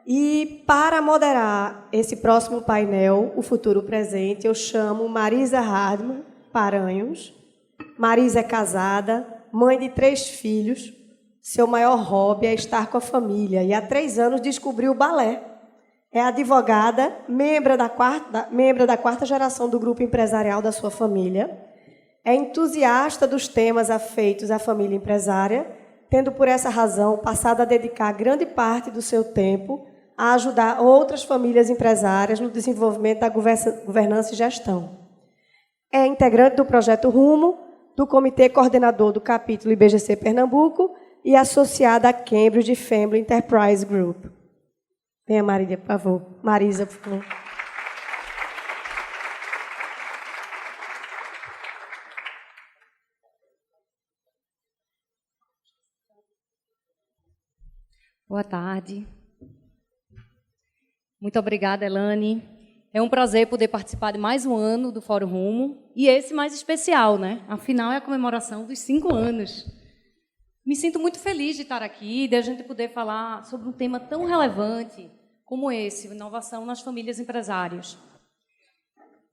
E para moderar esse próximo painel, O Futuro Presente, eu chamo Marisa Hardman Paranhos. Marisa é casada, mãe de 3 filhos. Seu maior hobby é estar com a família e há 3 anos descobriu o balé. É advogada, membro da quarta geração do grupo empresarial da sua família. É entusiasta dos temas afeitos à família empresária, tendo por essa razão passado a dedicar grande parte do seu tempo a ajudar outras famílias empresárias no desenvolvimento da governança e gestão. É integrante do Projeto Rumo, do Comitê Coordenador do Capítulo IBGC Pernambuco e associada à Cambridge Family Enterprise Group. Venha, Marília, por favor. Marisa, por favor. Boa tarde. Muito obrigada, Elane. É um prazer poder participar de mais um ano do Fórum Rumo, e esse mais especial, né? Afinal, é a comemoração dos 5 anos. Me sinto muito feliz de estar aqui, de a gente poder falar sobre um tema tão relevante como esse, inovação nas famílias empresárias.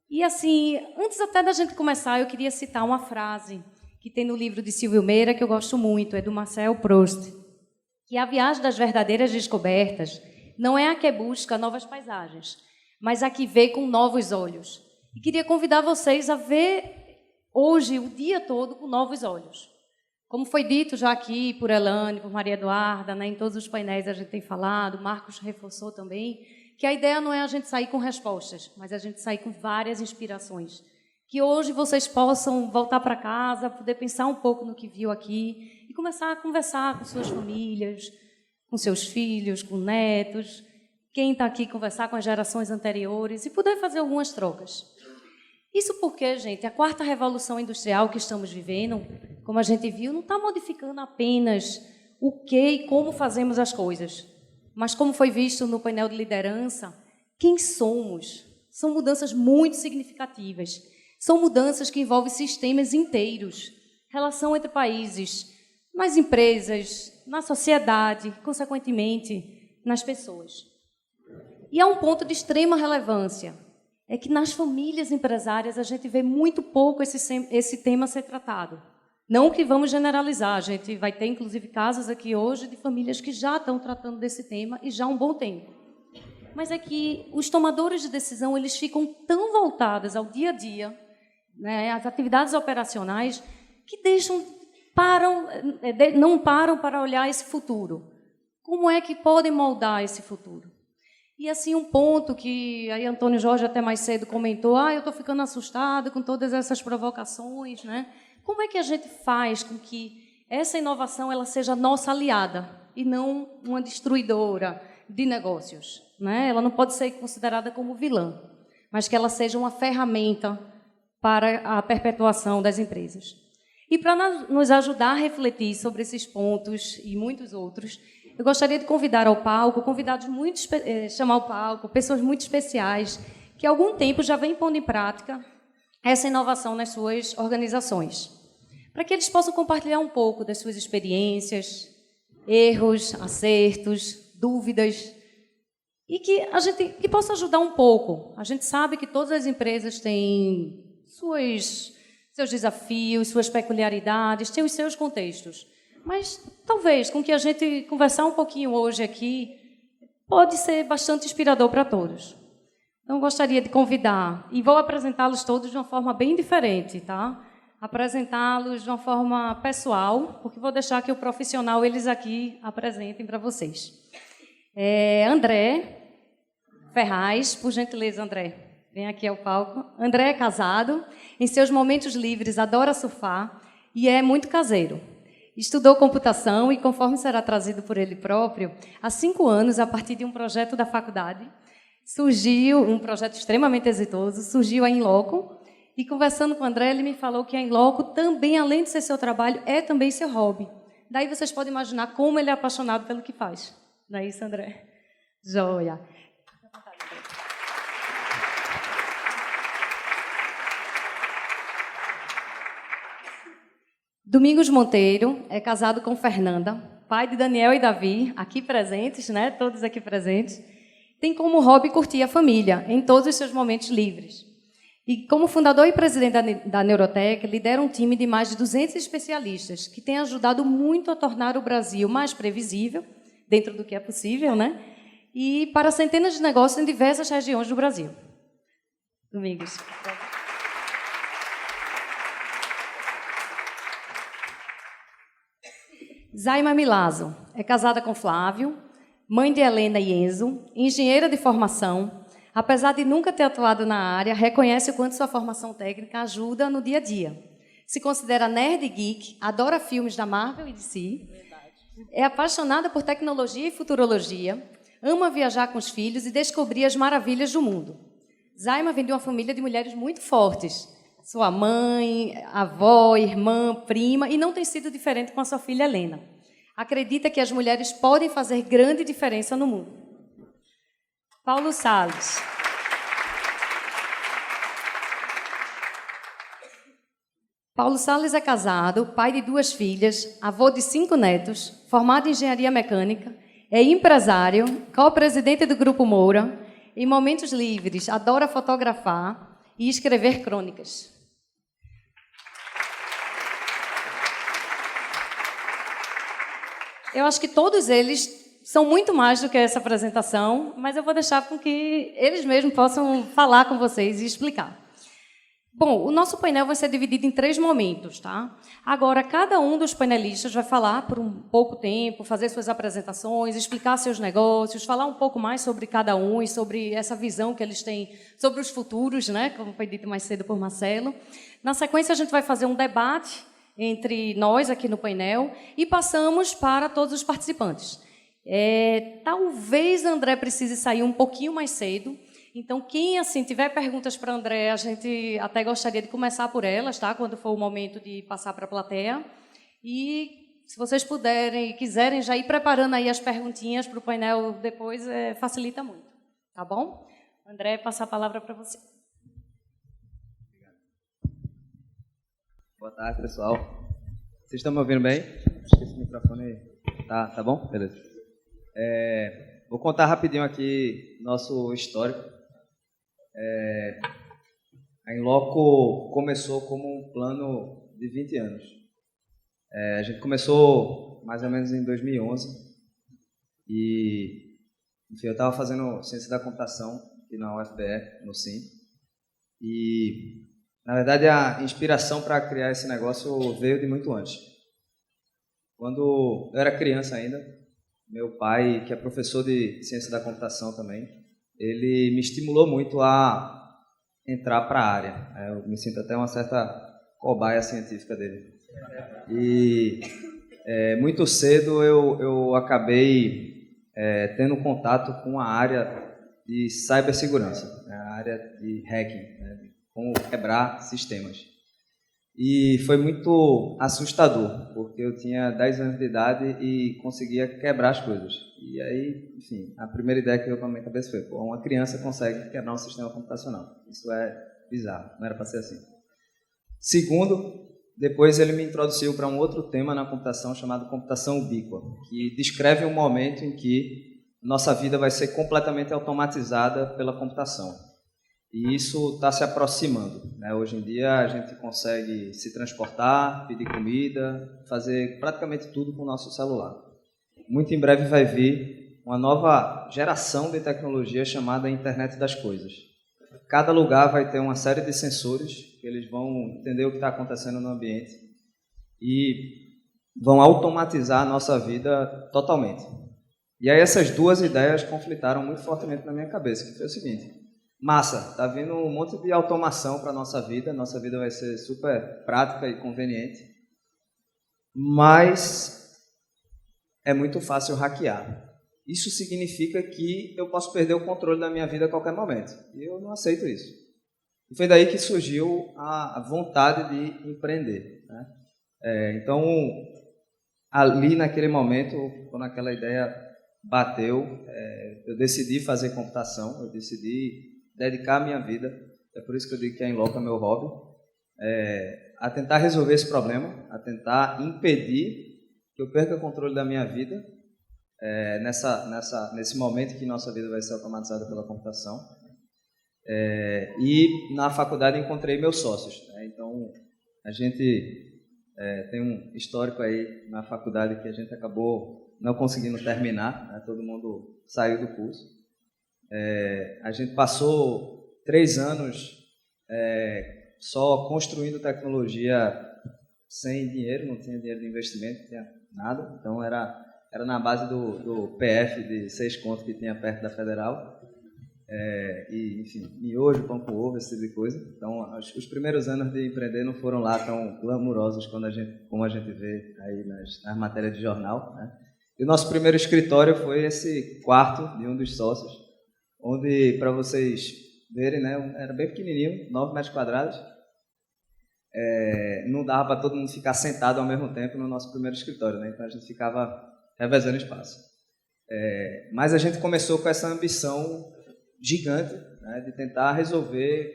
E, assim, antes até da gente começar, eu queria citar uma frase que tem no livro de Silvio Meira, que eu gosto muito, é do Marcel Proust, que a viagem das verdadeiras descobertas não é a que busca novas paisagens, mas a que vê com novos olhos. E queria convidar vocês a ver hoje, o dia todo, com novos olhos. Como foi dito já aqui por Elane, por Maria Eduarda, né, em todos os painéis a gente tem falado, Marcos reforçou também, que a ideia não é a gente sair com respostas, mas a gente sair com várias inspirações. Que hoje vocês possam voltar para casa, poder pensar um pouco no que viu aqui e começar a conversar com suas famílias, com seus filhos, com netos, quem está aqui conversar com as gerações anteriores e poder fazer algumas trocas. Isso porque, gente, a 4ª Revolução Industrial que estamos vivendo, como a gente viu, não está modificando apenas o que e como fazemos as coisas, mas, como foi visto no painel de liderança, quem somos. São mudanças muito significativas. São mudanças que envolvem sistemas inteiros, relação entre países, nas empresas, na sociedade, consequentemente, nas pessoas. E há um ponto de extrema relevância, é que nas famílias empresárias a gente vê muito pouco esse tema ser tratado. Não que vamos generalizar, a gente vai ter, inclusive, casos aqui hoje de famílias que já estão tratando desse tema e já há um bom tempo. Mas é que os tomadores de decisão eles ficam tão voltados ao dia a dia, né, às atividades operacionais, que não param para olhar esse futuro. Como é que podem moldar esse futuro? E, assim, um ponto que aí Antônio Jorge até mais cedo comentou, eu estou ficando assustado com todas essas provocações, né? Como é que a gente faz com que essa inovação ela seja nossa aliada e não uma destruidora de negócios, né? Ela não pode ser considerada como vilã, mas que ela seja uma ferramenta para a perpetuação das empresas. E para nos ajudar a refletir sobre esses pontos e muitos outros, eu gostaria de convidar ao palco, chamar ao palco pessoas muito especiais que há algum tempo já vêm pondo em prática essa inovação nas suas organizações, para que eles possam compartilhar um pouco das suas experiências, erros, acertos, dúvidas, e que possa ajudar um pouco. A gente sabe que todas as empresas têm seus desafios, suas peculiaridades, têm os seus contextos. Mas, talvez, com que a gente conversar um pouquinho hoje aqui, pode ser bastante inspirador para todos. Então, gostaria de convidar, e vou apresentá-los todos de uma forma bem diferente, tá? Apresentá-los de uma forma pessoal, porque vou deixar que o profissional, eles aqui apresentem para vocês. André Ferraz, por gentileza, André, vem aqui ao palco. André é casado, em seus momentos livres adora surfar e é muito caseiro. Estudou computação e, conforme será trazido por ele próprio, há 5 anos, a partir de um projeto da faculdade, surgiu um projeto extremamente exitoso, surgiu a Inloco, e conversando com o André, ele me falou que a Inloco também, além de ser seu trabalho, é também seu hobby. Daí vocês podem imaginar como ele é apaixonado pelo que faz. Não é isso, André? Joia. Domingos Monteiro é casado com Fernanda, pai de Daniel e Davi, aqui presentes, né? Todos aqui presentes, tem como hobby curtir a família em todos os seus momentos livres. E como fundador e presidente da Neurotech, lidera um time de mais de 200 especialistas que tem ajudado muito a tornar o Brasil mais previsível, dentro do que é possível, né? E para centenas de negócios em diversas regiões do Brasil. Domingos. Zaima Milazzo é casada com Flávio, mãe de Helena e Enzo, engenheira de formação. Apesar de nunca ter atuado na área, reconhece o quanto sua formação técnica ajuda no dia a dia. Se considera nerd e geek, adora filmes da Marvel e DC, é apaixonada por tecnologia e futurologia, ama viajar com os filhos e descobrir as maravilhas do mundo. Zaima vem de uma família de mulheres muito fortes. Sua mãe, avó, irmã, prima, e não tem sido diferente com a sua filha Helena. Acredita que as mulheres podem fazer grande diferença no mundo. Paulo Salles. Paulo Salles é casado, pai de 2 filhas, avô de 5 netos, formado em engenharia mecânica, é empresário, co-presidente do Grupo Moura. Em momentos livres, adora fotografar e escrever crônicas. Eu acho que todos eles são muito mais do que essa apresentação, mas eu vou deixar com que eles mesmos possam falar com vocês e explicar. Bom, o nosso painel vai ser dividido em 3 momentos, tá? Agora, cada um dos painelistas vai falar por um pouco tempo, fazer suas apresentações, explicar seus negócios, falar um pouco mais sobre cada um e sobre essa visão que eles têm sobre os futuros, né? Como foi dito mais cedo por Marcelo. Na sequência, a gente vai fazer um debate entre nós aqui no painel e passamos para todos os participantes. Talvez André precise sair um pouquinho mais cedo. Então, quem assim tiver perguntas para André, a gente até gostaria de começar por elas, tá? Quando for o momento de passar para a plateia. E se vocês puderem e quiserem já ir preparando aí as perguntinhas para o painel depois, facilita muito, tá bom? André, passar a palavra para você. Boa tarde, pessoal. Vocês estão me ouvindo bem? Acho que esse microfone tá bom? Beleza. Vou contar rapidinho aqui nosso histórico. A Inloco começou como um plano de 20 anos. A gente começou mais ou menos em 2011 e, enfim, eu estava fazendo ciência da computação aqui na UFPE, no SIM, e, na verdade, a inspiração para criar esse negócio veio de muito antes. Quando eu era criança ainda, meu pai, que é professor de ciência da computação também, ele me estimulou muito a entrar para a área. Eu me sinto até uma certa cobaia científica dele. E muito cedo eu acabei tendo contato com a área de cibersegurança, a área de hacking, né, de como quebrar sistemas. E foi muito assustador, porque eu tinha 10 anos de idade e conseguia quebrar as coisas. E aí, enfim, a primeira ideia que veio para a minha cabeça foi: pô, uma criança consegue quebrar um sistema computacional. Isso é bizarro, não era para ser assim. Segundo, depois ele me introduziu para um outro tema na computação chamado computação ubíqua, que descreve um momento em que nossa vida vai ser completamente automatizada pela computação. E isso está se aproximando, né? Hoje em dia a gente consegue se transportar, pedir comida, fazer praticamente tudo com o nosso celular. Muito em breve vai vir uma nova geração de tecnologia chamada Internet das Coisas. Cada lugar vai ter uma série de sensores que eles vão entender o que está acontecendo no ambiente e vão automatizar a nossa vida totalmente. E aí essas duas ideias conflitaram muito fortemente na minha cabeça, que foi o seguinte: massa, tá vindo um monte de automação para nossa vida vai ser super prática e conveniente, mas é muito fácil hackear. Isso significa que eu posso perder o controle da minha vida a qualquer momento, e eu não aceito isso. E foi daí que surgiu a vontade de empreender, né? Então, ali naquele momento, quando aquela ideia bateu, eu decidi fazer computação, eu decidi dedicar a minha vida, é por isso que eu digo que a Inloco é meu hobby, a tentar resolver esse problema, a tentar impedir que que eu perca o controle da minha vida, nesse momento que nossa vida vai ser automatizada pela computação. E na faculdade encontrei meus sócios, né? Então, a gente tem um histórico aí na faculdade que a gente acabou não conseguindo terminar, né? Todo mundo saiu do curso. A gente passou 3 anos só construindo tecnologia sem dinheiro, não tinha dinheiro de investimento, não tinha nada. Então, era na base do PF de 6 contos que tinha perto da Federal. E, enfim, miojo, pão com ovo, esse tipo de coisa. Então, os primeiros anos de empreender não foram lá tão glamurosos como a gente vê aí nas matérias de jornal, né? E o nosso primeiro escritório foi esse quarto de um dos sócios, onde, para vocês verem, né, era bem pequenininho, 9 metros quadrados. Não dava para todo mundo ficar sentado ao mesmo tempo no nosso primeiro escritório, né? Então, a gente ficava revezando espaço. Mas a gente começou com essa ambição gigante, né, de tentar resolver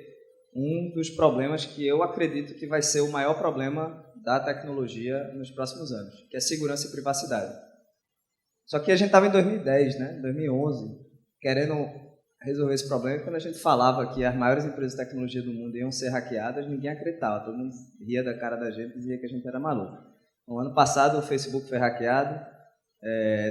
um dos problemas que eu acredito que vai ser o maior problema da tecnologia nos próximos anos, que é segurança e privacidade. Só que a gente estava em 2010, né, 2011, querendo resolver esse problema, e quando a gente falava que as maiores empresas de tecnologia do mundo iam ser hackeadas, ninguém acreditava, todo mundo ria da cara da gente e dizia que a gente era maluco. No ano passado o Facebook foi hackeado,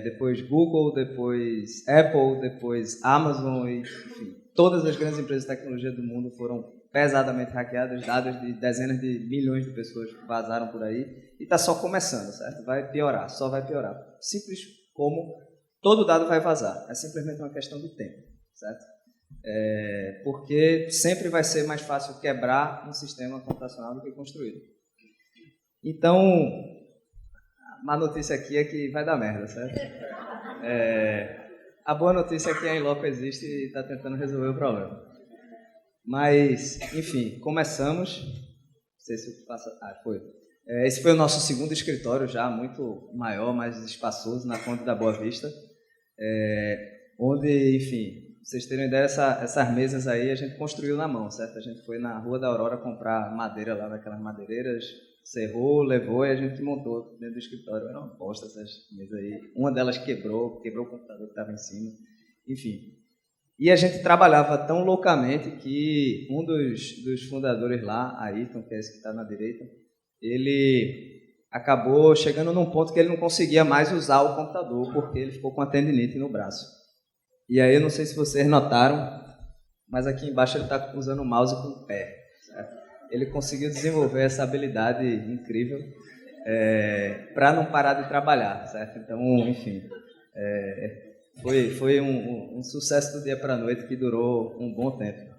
depois Google, depois Apple, depois Amazon, e, enfim, todas as grandes empresas de tecnologia do mundo foram pesadamente hackeadas, dados de dezenas de milhões de pessoas vazaram por aí, e está só começando, certo? Vai piorar, só vai piorar. Simples como todo dado vai vazar, é simplesmente uma questão de tempo, certo? Porque sempre vai ser mais fácil quebrar um sistema computacional do que construí-lo. Então, a má notícia aqui é que vai dar merda, certo? A boa notícia é que a Inloco existe e está tentando resolver o problema. Mas, enfim, começamos. Não sei se passa. Foi. Esse foi o nosso segundo escritório já, muito maior, mais espaçoso, na Conde da Boa Vista. Onde, enfim, pra vocês terem ideia, essas mesas aí a gente construiu na mão, certo? A gente foi na Rua da Aurora comprar madeira lá daquelas madeireiras, serrou, levou e a gente montou dentro do escritório. Era uma bosta essas mesas aí. Uma delas quebrou o computador que estava em cima. Enfim. E a gente trabalhava tão loucamente que um dos fundadores lá, Ayrton, que é esse que está na direita, ele acabou chegando num ponto que ele não conseguia mais usar o computador porque ele ficou com a tendinite no braço. E aí, eu não sei se vocês notaram, mas aqui embaixo ele está usando o mouse com o pé, certo? Ele conseguiu desenvolver essa habilidade incrível para não parar de trabalhar, certo? Então, enfim, foi um sucesso do dia para a noite que durou um bom tempo.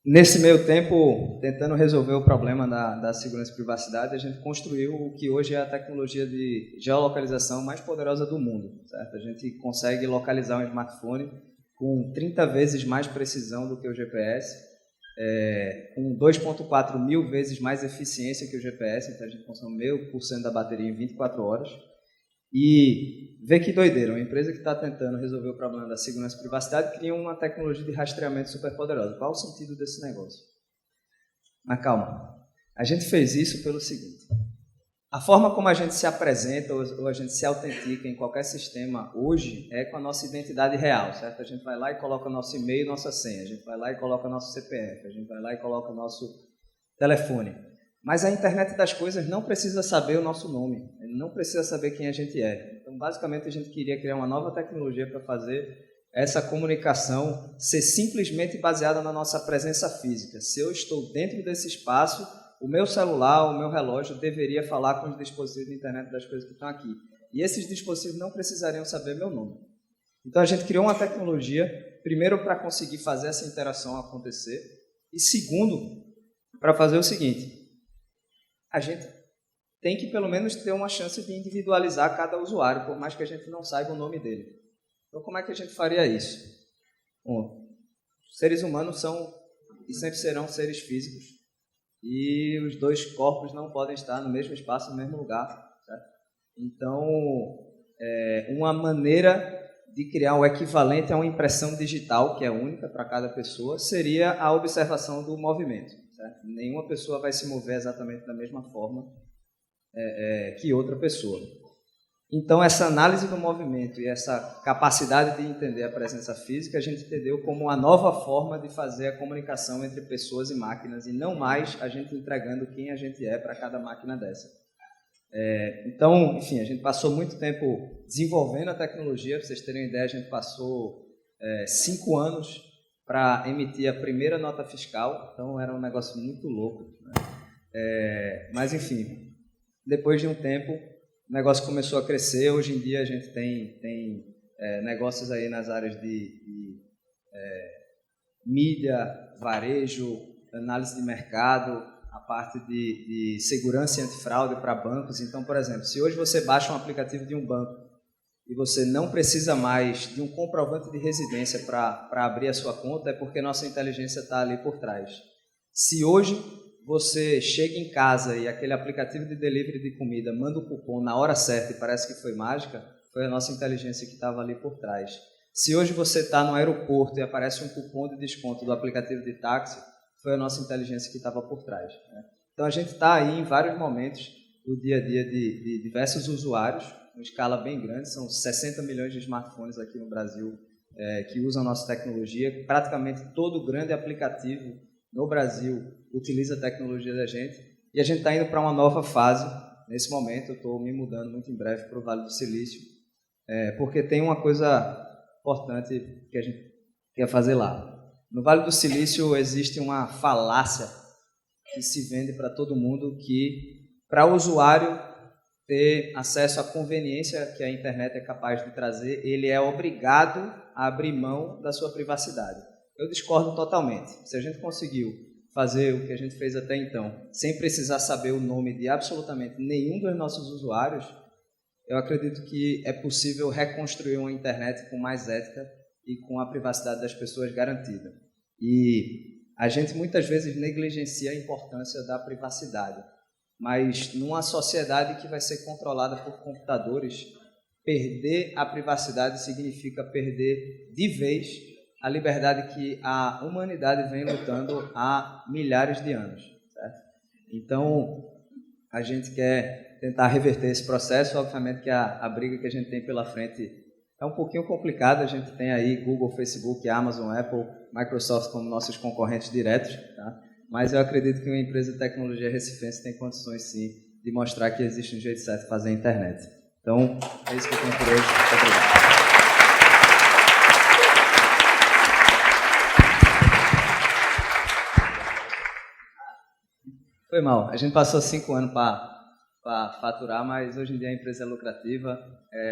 Nesse meio tempo, tentando resolver o problema da segurança e privacidade, a gente construiu o que hoje é a tecnologia de geolocalização mais poderosa do mundo, certo? A gente consegue localizar um smartphone com 30 vezes mais precisão do que o GPS, com 2.4 mil vezes mais eficiência que o GPS, então a gente consome 0,5% da bateria em 24 horas. E vê que doideira, uma empresa que está tentando resolver o problema da segurança e privacidade cria uma tecnologia de rastreamento super poderosa. Qual o sentido desse negócio? Mas calma, a gente fez isso pelo seguinte: a forma como a gente se apresenta ou a gente se autentica em qualquer sistema hoje é com a nossa identidade real, certo? A gente vai lá e coloca nosso e-mail e nossa senha, a gente vai lá e coloca nosso CPF, a gente vai lá e coloca nosso telefone. Mas a internet das coisas não precisa saber o nosso nome, não precisa saber quem a gente é. Então, basicamente, a gente queria criar uma nova tecnologia para fazer essa comunicação ser simplesmente baseada na nossa presença física. Se eu estou dentro desse espaço, o meu celular, o meu relógio deveria falar com os dispositivos de internet das coisas que estão aqui. E esses dispositivos não precisariam saber meu nome. Então, a gente criou uma tecnologia, primeiro, para conseguir fazer essa interação acontecer, e segundo, para fazer o seguinte: a gente tem que, pelo menos, ter uma chance de individualizar cada usuário, por mais que a gente não saiba o nome dele. Então, como é que a gente faria isso? Bom, seres humanos são e sempre serão seres físicos, e os dois corpos não podem estar no mesmo espaço, no mesmo lugar, certo? Então, uma maneira de criar um equivalente a uma impressão digital, que é única para cada pessoa, seria a observação do movimento. Certo? Nenhuma pessoa vai se mover exatamente da mesma forma que outra pessoa. Então, essa análise do movimento e essa capacidade de entender a presença física, a gente entendeu como uma nova forma de fazer a comunicação entre pessoas e máquinas, e não mais a gente entregando quem a gente é para cada máquina dessa. Então, enfim, a gente passou muito tempo desenvolvendo a tecnologia. Para vocês terem uma ideia, a gente passou 5 anos para emitir a primeira nota fiscal, então era um negócio muito louco, né? Mas, enfim, depois de um tempo, o negócio começou a crescer. Hoje em dia a gente tem negócios aí nas áreas de mídia, varejo, análise de mercado, a parte de segurança e antifraude para bancos. Então, por exemplo, se hoje você baixa um aplicativo de um banco e você não precisa mais de um comprovante de residência para abrir a sua conta, é porque nossa inteligência está ali por trás. Se hoje você chega em casa e aquele aplicativo de delivery de comida manda o cupom na hora certa e parece que foi mágica, foi a nossa inteligência que estava ali por trás. Se hoje você está no aeroporto e aparece um cupom de desconto do aplicativo de táxi, foi a nossa inteligência que estava por trás, né? Então, a gente está aí em vários momentos do dia a dia de diversos usuários, uma escala bem grande, são 60 milhões de smartphones aqui no Brasil que usam a nossa tecnologia. Praticamente todo grande aplicativo no Brasil utiliza a tecnologia da gente, e a gente está indo para uma nova fase. Nesse momento, eu estou me mudando muito em breve para o Vale do Silício, porque tem uma coisa importante que a gente quer fazer lá. No Vale do Silício existe uma falácia que se vende para todo mundo, que para o usuário ter acesso à conveniência que a internet é capaz de trazer, ele é obrigado a abrir mão da sua privacidade. Eu discordo totalmente. Se a gente conseguiu fazer o que a gente fez até então, sem precisar saber o nome de absolutamente nenhum dos nossos usuários, eu acredito que é possível reconstruir uma internet com mais ética e com a privacidade das pessoas garantida. E a gente muitas vezes negligencia a importância da privacidade, mas numa sociedade que vai ser controlada por computadores, perder a privacidade significa perder de vez a liberdade que a humanidade vem lutando há milhares de anos, certo? Então, a gente quer tentar reverter esse processo. Obviamente que a briga que a gente tem pela frente é um pouquinho complicada. A gente tem aí Google, Facebook, Amazon, Apple, Microsoft como nossos concorrentes diretos, tá? Mas eu acredito que uma empresa de tecnologia recifense tem condições, sim, de mostrar que existe um jeito certo de fazer a internet. Então, é isso que eu tenho por hoje. Muito obrigado. Foi mal. A gente passou 5 anos para faturar, mas hoje em dia a empresa é lucrativa,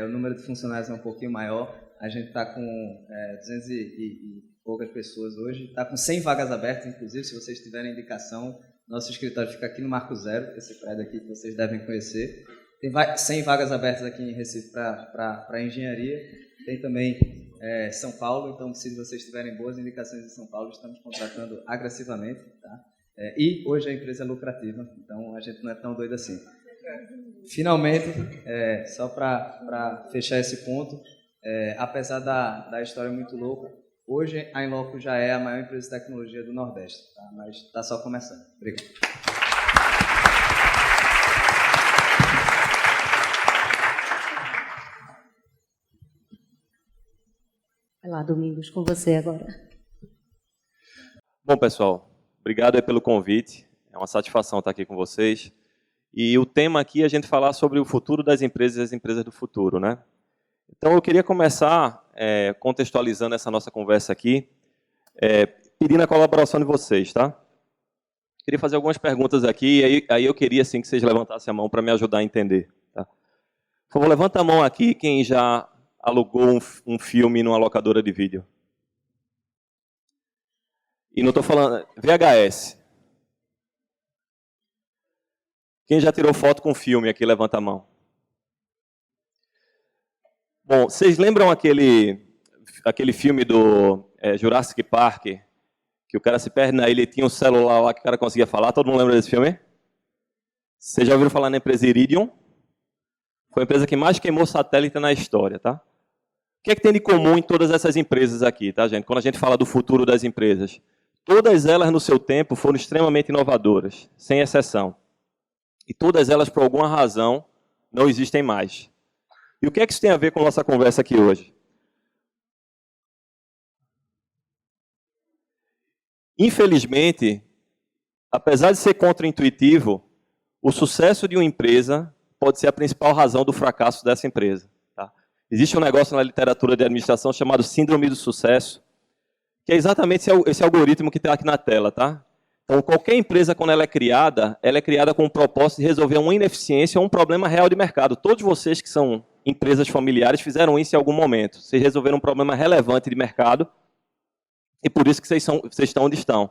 o número de funcionários é um pouquinho maior. A gente está com 200 e poucas pessoas hoje, está com 100 vagas abertas, inclusive, se vocês tiverem indicação, nosso escritório fica aqui no Marco Zero, esse prédio aqui que vocês devem conhecer. Tem 100 vagas abertas aqui em Recife para engenharia, tem também São Paulo, então se vocês tiverem boas indicações em São Paulo, estamos contratando agressivamente, tá? E hoje a empresa é lucrativa, então a gente não é tão doido assim. Finalmente, só para fechar esse ponto, apesar da história muito louca, hoje a Inloco já é a maior empresa de tecnologia do Nordeste, tá? Mas está só começando. Obrigado. Vai lá, Domingos, com você agora. Bom, pessoal, obrigado aí pelo convite. É uma satisfação estar aqui com vocês. E o tema aqui é a gente falar sobre o futuro das empresas e as empresas do futuro, né? Então, eu queria começar contextualizando essa nossa conversa aqui, pedindo a colaboração de vocês, tá? Queria fazer algumas perguntas aqui, e aí eu queria assim, que vocês levantassem a mão para me ajudar a entender. Tá? Por favor, levanta a mão aqui quem já alugou um filme numa locadora de vídeo. E não estou falando... VHS. Quem já tirou foto com filme aqui, levanta a mão. Bom, vocês lembram aquele filme do Jurassic Park, que o cara se perde na ilha e tinha um celular lá que o cara conseguia falar? Todo mundo lembra desse filme? Vocês já ouviram falar na empresa Iridium? Foi a empresa que mais queimou satélite na história, tá? O que é que tem de comum em todas essas empresas aqui, tá, gente? Quando a gente fala do futuro das empresas, todas elas, no seu tempo, foram extremamente inovadoras, sem exceção. e todas elas, por alguma razão, não existem mais. E o que é que isso tem a ver com a nossa conversa aqui hoje? Infelizmente, apesar de ser contraintuitivo, o sucesso de uma empresa pode ser a principal razão do fracasso dessa empresa. Tá? Existe um negócio na literatura de administração chamado síndrome do sucesso, que é exatamente esse algoritmo que está aqui na tela. Tá? Então, qualquer empresa, quando ela é criada com o propósito de resolver uma ineficiência ou um problema real de mercado. Todos vocês que são empresas familiares fizeram isso em algum momento. Vocês resolveram um problema relevante de mercado e por isso que vocês estão onde estão.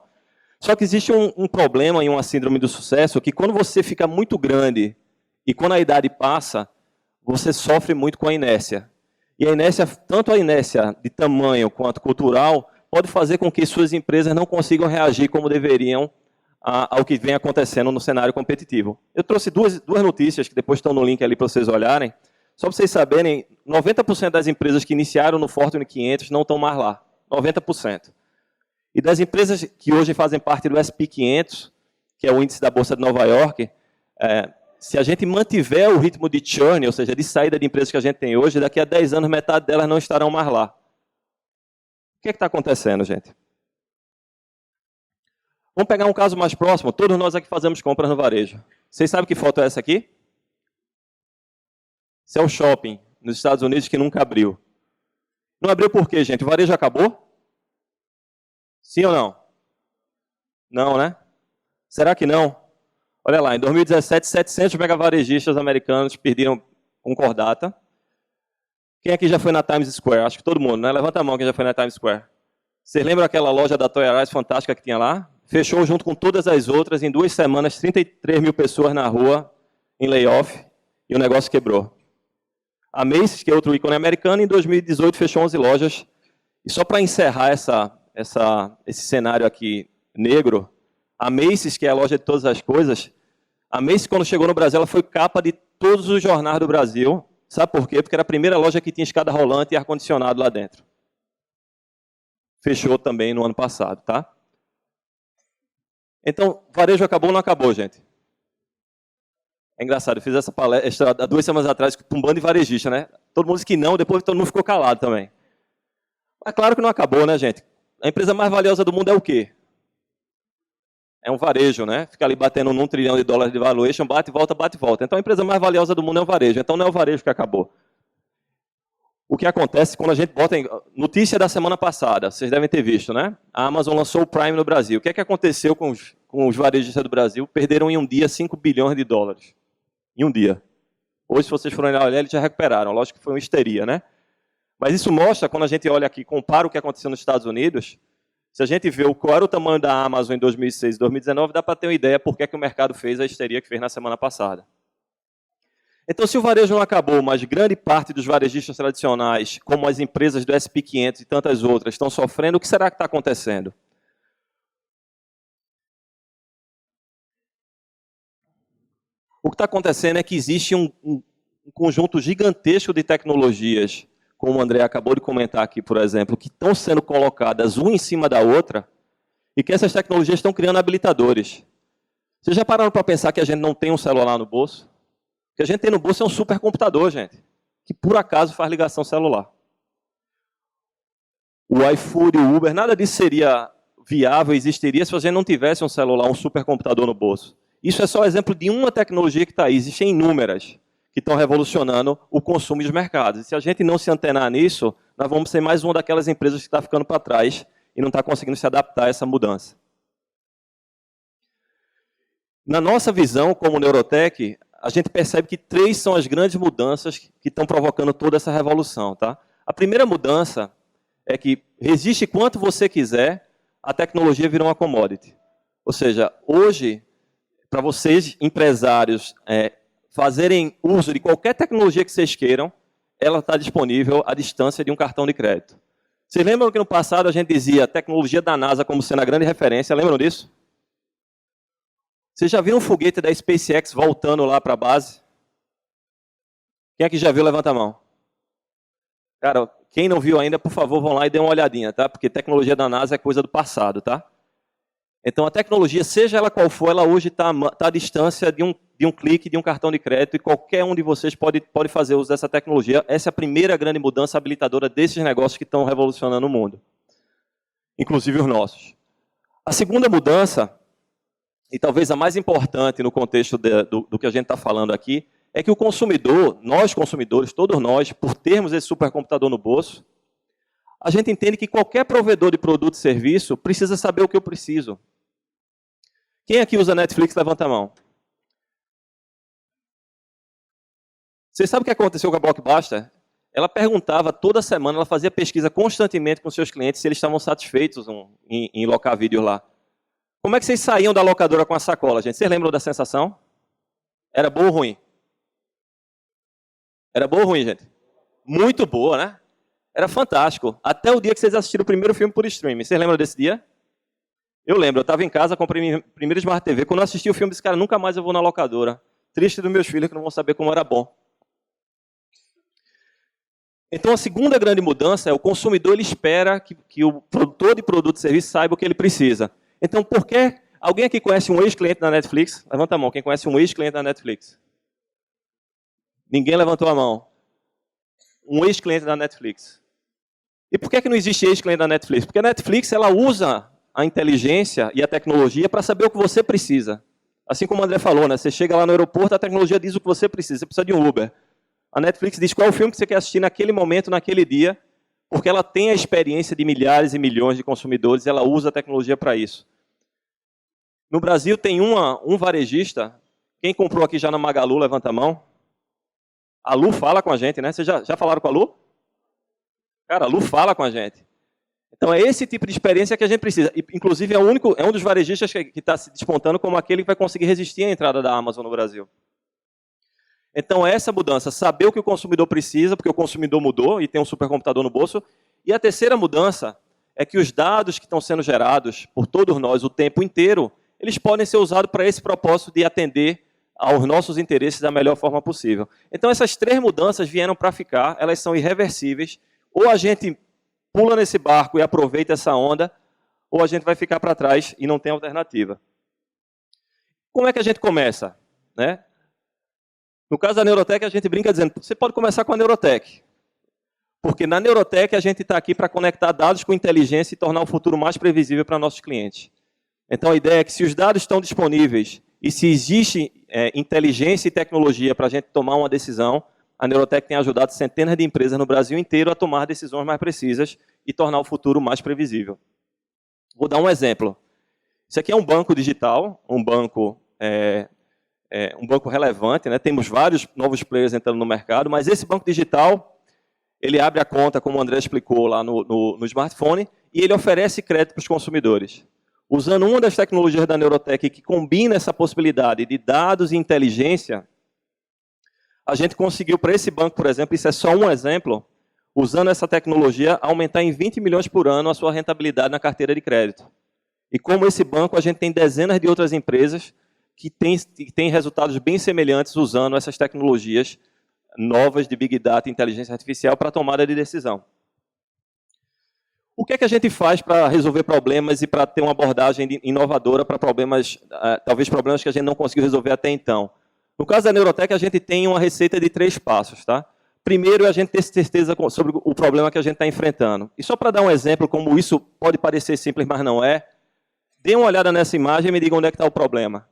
Só que existe um problema em uma síndrome do sucesso, que quando você fica muito grande e quando a idade passa, você sofre muito com a inércia. E a inércia, tanto a inércia de tamanho quanto cultural, pode fazer com que suas empresas não consigam reagir como deveriam ao que vem acontecendo no cenário competitivo. Eu trouxe duas notícias que depois estão no link ali para vocês olharem. Só para vocês saberem, 90% das empresas que iniciaram no Fortune 500 não estão mais lá. 90%. E das empresas que hoje fazem parte do S&P 500, que é o índice da Bolsa de Nova York, se a gente mantiver o ritmo de churn, ou seja, de saída de empresas que a gente tem hoje, daqui a 10 anos metade delas não estarão mais lá. O que está acontecendo, gente? Vamos pegar um caso mais próximo. Todos nós aqui fazemos compras no varejo. Vocês sabem que foto é essa aqui? Esse é o shopping nos Estados Unidos que nunca abriu. Não abriu por quê, gente? O varejo acabou? Sim ou não? Não, né? Será que não? Olha lá, em 2017, 700 megavarejistas americanos perderam concordata. Quem aqui já foi na Times Square? Acho que todo mundo, né? Levanta a mão quem já foi na Times Square. Vocês lembram aquela loja da Toys R Us fantástica que tinha lá? Fechou junto com todas as outras, em 2 semanas, 33 mil pessoas na rua, em layoff, e o negócio quebrou. A Macy's, que é outro ícone americano, em 2018 fechou 11 lojas. E só para encerrar esse cenário aqui negro, a Macy's, que é a loja de todas as coisas, a Macy's, quando chegou no Brasil, ela foi capa de todos os jornais do Brasil. Sabe por quê? Porque era a primeira loja que tinha escada rolante e ar-condicionado lá dentro. Fechou também no ano passado, tá? Então, varejo acabou ou não acabou, gente? É engraçado, eu fiz essa palestra há 2 semanas atrás com um bando de varejista, né? Todo mundo disse que não, depois todo mundo ficou calado também. Mas claro que não acabou, né, gente? A empresa mais valiosa do mundo é o quê? É um varejo, né? Fica ali batendo num trilhão de dólares de valuation, bate e volta, bate e volta. Então a empresa mais valiosa do mundo é o varejo. Então não é o varejo que acabou. O que acontece quando a gente bota em... Notícia da semana passada, vocês devem ter visto, né? A Amazon lançou o Prime no Brasil. O que é que aconteceu com os varejistas do Brasil? Perderam em um dia 5 bilhões de dólares. Em um dia. Hoje, se vocês forem olhar, eles já recuperaram. Lógico que foi uma histeria, né? Mas isso mostra, quando a gente olha aqui, compara o que aconteceu nos Estados Unidos, se a gente vê qual era o tamanho da Amazon em 2006 e 2019, dá para ter uma ideia por que o mercado fez a histeria que fez na semana passada. Então, se o varejo não acabou, mas grande parte dos varejistas tradicionais, como as empresas do S&P 500 e tantas outras, estão sofrendo, o que será que está acontecendo? O que está acontecendo é que existe um conjunto gigantesco de tecnologias, como o André acabou de comentar aqui, por exemplo, que estão sendo colocadas uma em cima da outra e que essas tecnologias estão criando habilitadores. Vocês já pararam para pensar que a gente não tem um celular no bolso? O que a gente tem no bolso é um supercomputador, gente, que por acaso faz ligação celular. O iFood, o Uber, nada disso seria viável, existiria se a gente não tivesse um celular, um supercomputador no bolso. Isso é só exemplo de uma tecnologia que está aí, existem inúmeras que estão revolucionando o consumo dos mercados. E se a gente não se antenar nisso, nós vamos ser mais uma daquelas empresas que está ficando para trás e não está conseguindo se adaptar a essa mudança. Na nossa visão, como Neurotech, a gente percebe que 3 são as grandes mudanças que estão provocando toda essa revolução. Tá? A primeira mudança é que resiste quanto você quiser, a tecnologia virou uma commodity. Ou seja, hoje, para vocês, empresários, fazerem uso de qualquer tecnologia que vocês queiram, ela está disponível à distância de um cartão de crédito. Vocês lembram que no passado a gente dizia a tecnologia da NASA como sendo a grande referência? Lembram disso? Vocês já viram um foguete da SpaceX voltando lá para a base? Quem aqui já viu, levanta a mão. Cara, quem não viu ainda, por favor, vão lá e dê uma olhadinha, tá? Porque tecnologia da NASA é coisa do passado, tá? Então, a tecnologia, seja ela qual for, ela hoje está à distância de um clique, de um cartão de crédito, e qualquer um de vocês pode fazer uso dessa tecnologia. Essa é a primeira grande mudança habilitadora desses negócios que estão revolucionando o mundo, inclusive os nossos. A segunda mudança, e talvez a mais importante no contexto do que a gente está falando aqui, é que o consumidor, nós consumidores, todos nós, por termos esse supercomputador no bolso, a gente entende que qualquer provedor de produto e serviço precisa saber o que eu preciso. Quem aqui usa Netflix, levanta a mão. Você sabe o que aconteceu com a Blockbuster? Ela perguntava toda semana, ela fazia pesquisa constantemente com seus clientes se eles estavam satisfeitos em locar vídeos lá. Como é que vocês saíam da locadora com a sacola, gente? Vocês lembram da sensação? Era boa ou ruim? Era boa ou ruim, gente? Muito boa, né? Era fantástico. Até o dia que vocês assistiram o primeiro filme por streaming. Vocês lembram desse dia? Eu lembro, eu estava em casa, comprei minha primeira Smart TV. Quando eu assisti o filme, disse, cara, nunca mais eu vou na locadora. Triste dos meus filhos que não vão saber como era bom. Então, a segunda grande mudança é o consumidor ele espera que o produtor de produto e serviço saiba o que ele precisa. Então, por que... Alguém aqui conhece um ex-cliente da Netflix? Levanta a mão, quem conhece um ex-cliente da Netflix? Ninguém levantou a mão. Um ex-cliente da Netflix. E por que não existe ex-cliente da Netflix? Porque a Netflix ela usa a inteligência e a tecnologia para saber o que você precisa. Assim como o André falou, né? Você chega lá no aeroporto, a tecnologia diz o que você precisa. Você precisa de um Uber. A Netflix diz qual é o filme que você quer assistir naquele momento, naquele dia, porque ela tem a experiência de milhares e milhões de consumidores e ela usa a tecnologia para isso. No Brasil tem um varejista. Quem comprou aqui já na Magalu, levanta a mão. A Lu fala com a gente, né? Vocês já falaram com a Lu? Cara, a Lu fala com a gente. Então, é esse tipo de experiência que a gente precisa. E, inclusive, é um dos varejistas que está se despontando como aquele que vai conseguir resistir à entrada da Amazon no Brasil. Então, essa mudança, saber o que o consumidor precisa, porque o consumidor mudou e tem um supercomputador no bolso. E a terceira mudança é que os dados que estão sendo gerados por todos nós o tempo inteiro, eles podem ser usados para esse propósito de atender aos nossos interesses da melhor forma possível. Então, essas três mudanças vieram para ficar, elas são irreversíveis. Ou a gente pula nesse barco e aproveita essa onda, ou a gente vai ficar para trás e não tem alternativa. Como é que a gente começa? Né? No caso da Neurotech, a gente brinca dizendo, você pode começar com a Neurotech. Porque na Neurotech a gente está aqui para conectar dados com inteligência e tornar o futuro mais previsível para nossos clientes. Então a ideia é que se os dados estão disponíveis e se existe inteligência e tecnologia para a gente tomar uma decisão, a Neurotech tem ajudado centenas de empresas no Brasil inteiro a tomar decisões mais precisas e tornar o futuro mais previsível. Vou dar um exemplo. Isso aqui é um banco digital, um banco relevante, né? Temos vários novos players entrando no mercado, mas esse banco digital, ele abre a conta, como o André explicou lá no smartphone, e ele oferece crédito para os consumidores. Usando uma das tecnologias da Neurotech que combina essa possibilidade de dados e inteligência, a gente conseguiu para esse banco, por exemplo, isso é só um exemplo, usando essa tecnologia, aumentar em 20 milhões por ano a sua rentabilidade na carteira de crédito. E como esse banco, a gente tem dezenas de outras empresas que têm resultados bem semelhantes usando essas tecnologias novas de Big Data e inteligência artificial para tomada de decisão. O que é que a gente faz para resolver problemas e para ter uma abordagem inovadora para problemas, talvez problemas que a gente não conseguiu resolver até então? No caso da Neurotech, a gente tem uma receita de 3 passos. Tá? Primeiro, é a gente ter certeza sobre o problema que a gente está enfrentando. E só para dar um exemplo, como isso pode parecer simples, mas não é, dê uma olhada nessa imagem e me diga onde é que está o problema.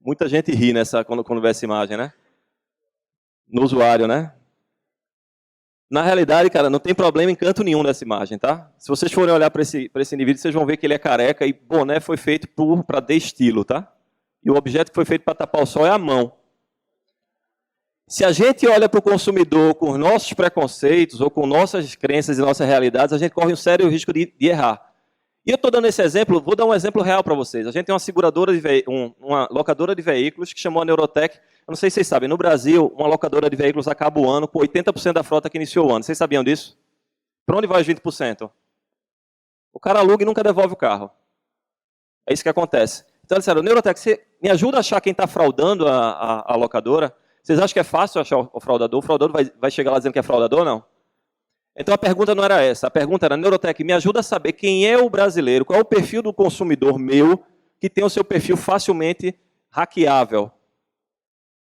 Muita gente ri quando vê essa imagem, né? No usuário, né? Na realidade, cara, não tem problema em canto nenhum nessa imagem, tá? Se vocês forem olhar para esse indivíduo, vocês vão ver que ele é careca e boné foi feito para dar estilo, tá? E o objeto que foi feito para tapar o sol é a mão. Se a gente olha para o consumidor com os nossos preconceitos ou com nossas crenças e nossas realidades, a gente corre um sério risco de errar. E eu estou dando esse exemplo, vou dar um exemplo real para vocês. A gente tem uma locadora de veículos que chamou a Neurotech. Eu não sei se vocês sabem, no Brasil, uma locadora de veículos acaba o ano com 80% da frota que iniciou o ano. Vocês sabiam disso? Para onde vai os 20%? O cara aluga e nunca devolve o carro. É isso que acontece. Então, eles disseram, Neurotech, você me ajuda a achar quem está fraudando a locadora? Vocês acham que é fácil achar o fraudador? O fraudador vai chegar lá dizendo que é fraudador ou não? Então a pergunta não era essa, a pergunta era, Neurotech, me ajuda a saber quem é o brasileiro, qual é o perfil do consumidor meu que tem o seu perfil facilmente hackeável.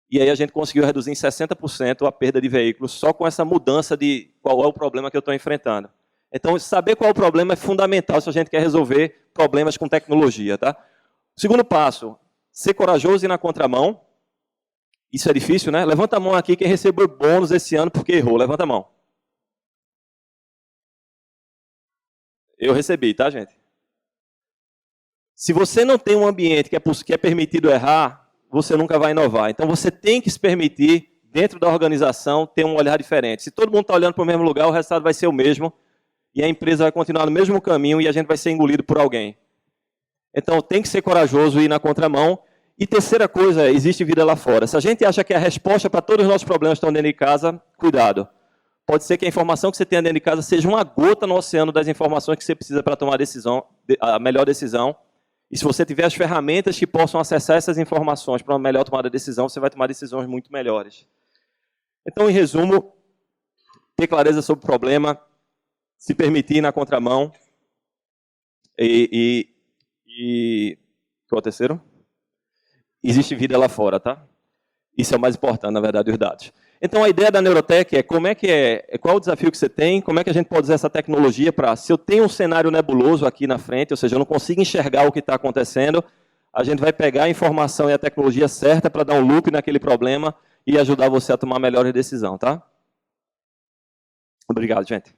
E aí a gente conseguiu reduzir em 60% a perda de veículos só com essa mudança de qual é o problema que eu estou enfrentando. Então, saber qual é o problema é fundamental se a gente quer resolver problemas com tecnologia. Tá? Segundo passo, ser corajoso e ir na contramão. Isso é difícil, né? Levanta a mão aqui quem recebeu bônus esse ano porque errou. Levanta a mão. Eu recebi, tá, gente? Se você não tem um ambiente que é permitido errar, você nunca vai inovar. Então, você tem que se permitir, dentro da organização, ter um olhar diferente. Se todo mundo está olhando para o mesmo lugar, o resultado vai ser o mesmo. E a empresa vai continuar no mesmo caminho e a gente vai ser engolido por alguém. Então, tem que ser corajoso e ir na contramão. E terceira coisa, existe vida lá fora. Se a gente acha que a resposta para todos os nossos problemas estão dentro de casa, cuidado. Pode ser que a informação que você tenha dentro de casa seja uma gota no oceano das informações que você precisa para tomar a melhor decisão. E se você tiver as ferramentas que possam acessar essas informações para uma melhor tomada de decisão, você vai tomar decisões muito melhores. Então, em resumo, ter clareza sobre o problema, se permitir ir na contramão qual é o terceiro? Existe vida lá fora, tá? Isso é o mais importante, na verdade, os dados. Então, a ideia da Neurotech é qual é o desafio que você tem, como é que a gente pode usar essa tecnologia para, se eu tenho um cenário nebuloso aqui na frente, ou seja, eu não consigo enxergar o que está acontecendo, a gente vai pegar a informação e a tecnologia certa para dar um loop naquele problema e ajudar você a tomar a melhor decisão, tá? Obrigado, gente.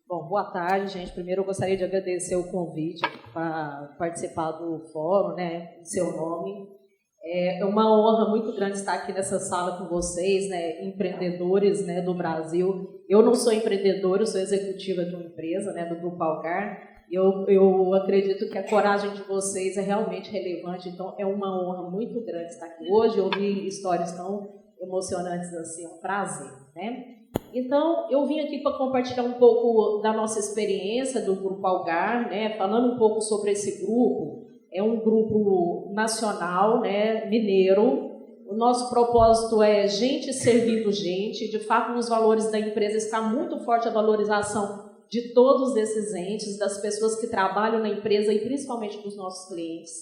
Bom, boa tarde, gente. Primeiro, eu gostaria de agradecer o convite para participar do fórum, né, em seu nome. É uma honra muito grande estar aqui nessa sala com vocês, né, empreendedores, né, do Brasil. Eu não sou empreendedora, eu sou executiva de uma empresa, né, do Grupo Algar. Eu acredito que a coragem de vocês é realmente relevante, então é uma honra muito grande estar aqui hoje. Ouvir histórias tão emocionantes assim, é um prazer, né? Então, eu vim aqui para compartilhar um pouco da nossa experiência do Grupo Algar, né, falando um pouco sobre esse grupo. É um grupo nacional, né, mineiro. O nosso propósito é gente servindo gente. De fato, nos valores da empresa está muito forte a valorização de todos esses entes, das pessoas que trabalham na empresa e principalmente dos nossos clientes.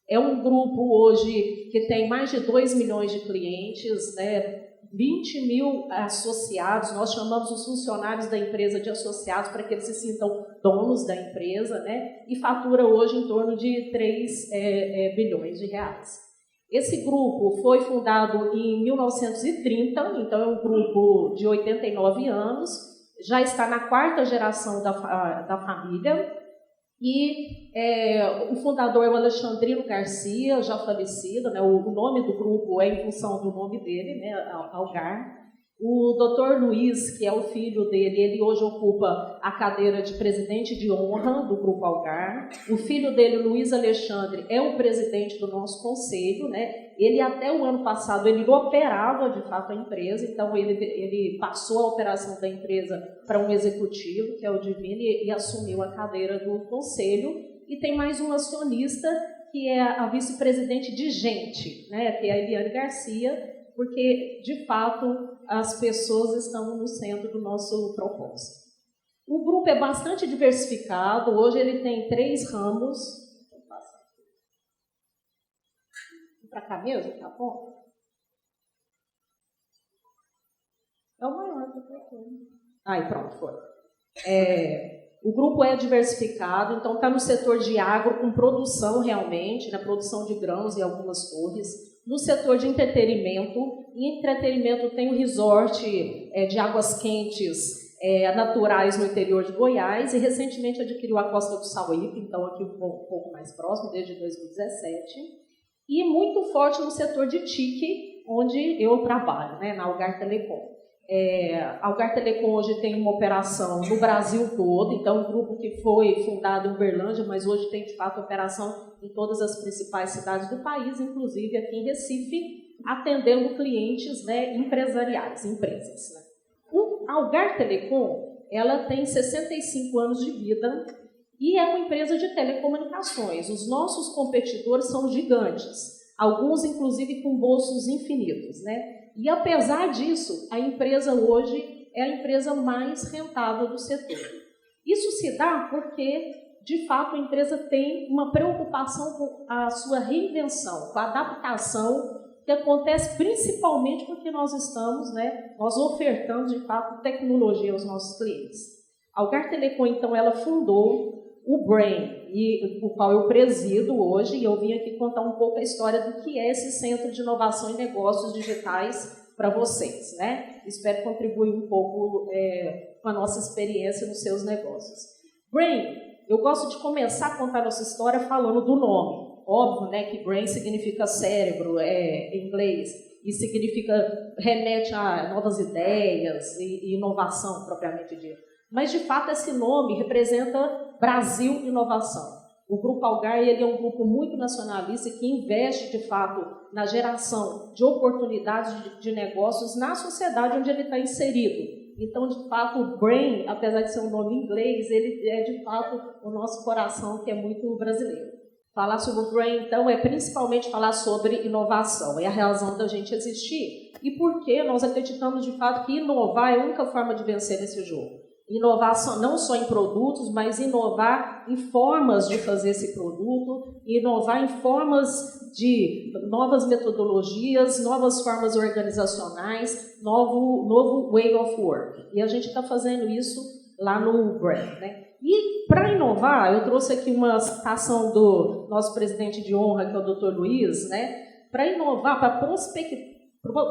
É um grupo hoje que tem mais de 2 milhões de clientes, né, 20 mil associados. Nós chamamos os funcionários da empresa de associados para que eles se sintam donos da empresa, né, e fatura hoje em torno de 3 bilhões de reais. Esse grupo foi fundado em 1930, então é um grupo de 89 anos, já está na 4ª geração da família, e o fundador é o Alexandrino Garcia, já falecido, né, o nome do grupo é em função do nome dele, né, Algar. O Dr. Luiz, que é o filho dele, ele hoje ocupa a cadeira de presidente de honra do Grupo Algar. O filho dele, Luiz Alexandre, é o presidente do nosso conselho, né? Ele, até o ano passado, ele operava, de fato, a empresa, então ele passou a operação da empresa para um executivo, que é o Divino, e assumiu a cadeira do conselho. E tem mais um acionista, que é a vice-presidente de gente, né? Que é a Eliane Garcia, porque, de fato, as pessoas estão no centro do nosso propósito. O grupo é bastante diversificado, hoje ele tem 3 ramos. Para cá mesmo, tá bom? É o maior do que aí, pronto, foi. O grupo é diversificado, então está no setor de agro, com produção realmente, na produção de grãos e algumas torres. No setor de entretenimento, em entretenimento tem o resort de águas quentes naturais no interior de Goiás e recentemente adquiriu a Costa do Sauípe, então aqui um pouco mais próximo, desde 2017. E muito forte no setor de TIC, onde eu trabalho, né, na Algar Telecom. A Algar Telecom hoje tem uma operação no Brasil todo, então um grupo que foi fundado em Uberlândia, mas hoje tem de fato operação em todas as principais cidades do país, inclusive aqui em Recife, atendendo clientes, né, empresariais, empresas. Né. A Algar Telecom, ela tem 65 anos de vida e é uma empresa de telecomunicações. Os nossos competidores são gigantes, alguns inclusive com bolsos infinitos, né? E apesar disso, a empresa hoje é a empresa mais rentável do setor. Isso se dá porque, de fato, a empresa tem uma preocupação com a sua reinvenção, com a adaptação, que acontece principalmente porque nós estamos, nós ofertamos, de fato, tecnologia aos nossos clientes. A Algar Telecom, então, ela fundou o Brain, o qual eu presido hoje, e eu vim aqui contar um pouco a história do que é esse Centro de Inovação e Negócios Digitais para vocês, né? Espero contribuir um pouco com a nossa experiência nos seus negócios. Brain, eu gosto de começar a contar nossa história falando do nome. Óbvio, né, que Brain significa cérebro em inglês, e remete a novas ideias e inovação propriamente dita. Mas, de fato, esse nome representa Brasil Inovação. O Grupo Algar ele é um grupo muito nacionalista que investe, de fato, na geração de oportunidades de negócios na sociedade onde ele está inserido. Então, de fato, o Brain, apesar de ser um nome em inglês, ele é, de fato, o nosso coração, que é muito brasileiro. Falar sobre o Brain, então, é principalmente falar sobre inovação. É a razão da gente existir. E por que nós acreditamos, de fato, que inovar é a única forma de vencer nesse jogo. Inovação não só em produtos, mas inovar em formas de fazer esse produto, inovar em formas de novas metodologias, novas formas organizacionais, novo way of work. E a gente está fazendo isso lá no Brain, né? E para inovar, eu trouxe aqui uma citação do nosso presidente de honra, que é o Dr. Luiz, né? Para inovar, para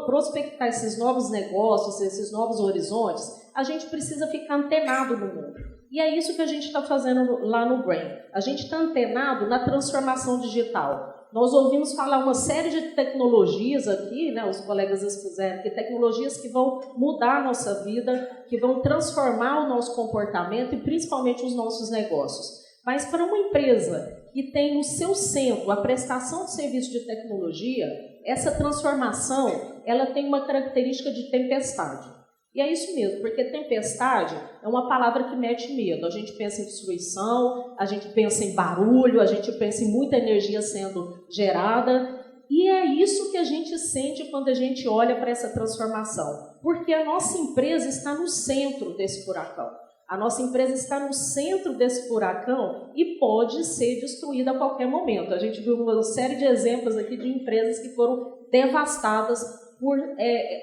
prospectar esses novos negócios, esses novos horizontes, a gente precisa ficar antenado no mundo. E é isso que a gente está fazendo lá no Brain. A gente está antenado na transformação digital. Nós ouvimos falar uma série de tecnologias aqui, né, os colegas expuseram, que tecnologias que vão mudar a nossa vida, que vão transformar o nosso comportamento e principalmente os nossos negócios. Mas para uma empresa que tem no seu centro a prestação de serviço de tecnologia, essa transformação ela tem uma característica de tempestade. E é isso mesmo, porque tempestade é uma palavra que mete medo. A gente pensa em destruição, a gente pensa em barulho, a gente pensa em muita energia sendo gerada. E é isso que a gente sente quando a gente olha para essa transformação. Porque a nossa empresa está no centro desse furacão. A nossa empresa está no centro desse furacão e pode ser destruída a qualquer momento. A gente viu uma série de exemplos aqui de empresas que foram devastadas por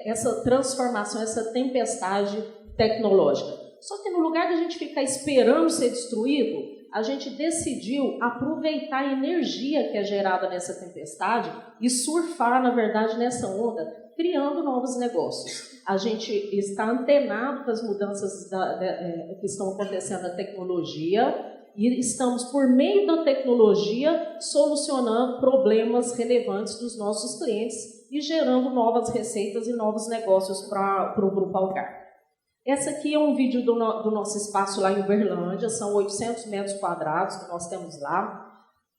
essa transformação, essa tempestade tecnológica. Só que no lugar de a gente ficar esperando ser destruído, a gente decidiu aproveitar a energia que é gerada nessa tempestade e surfar, na verdade, nessa onda, criando novos negócios. A gente está antenado com as mudanças que estão acontecendo na tecnologia e estamos, por meio da tecnologia, solucionando problemas relevantes dos nossos clientes e gerando novas receitas e novos negócios para o Grupo Algar. Essa aqui é um vídeo do nosso espaço lá em Uberlândia, são 800 metros quadrados que nós temos lá.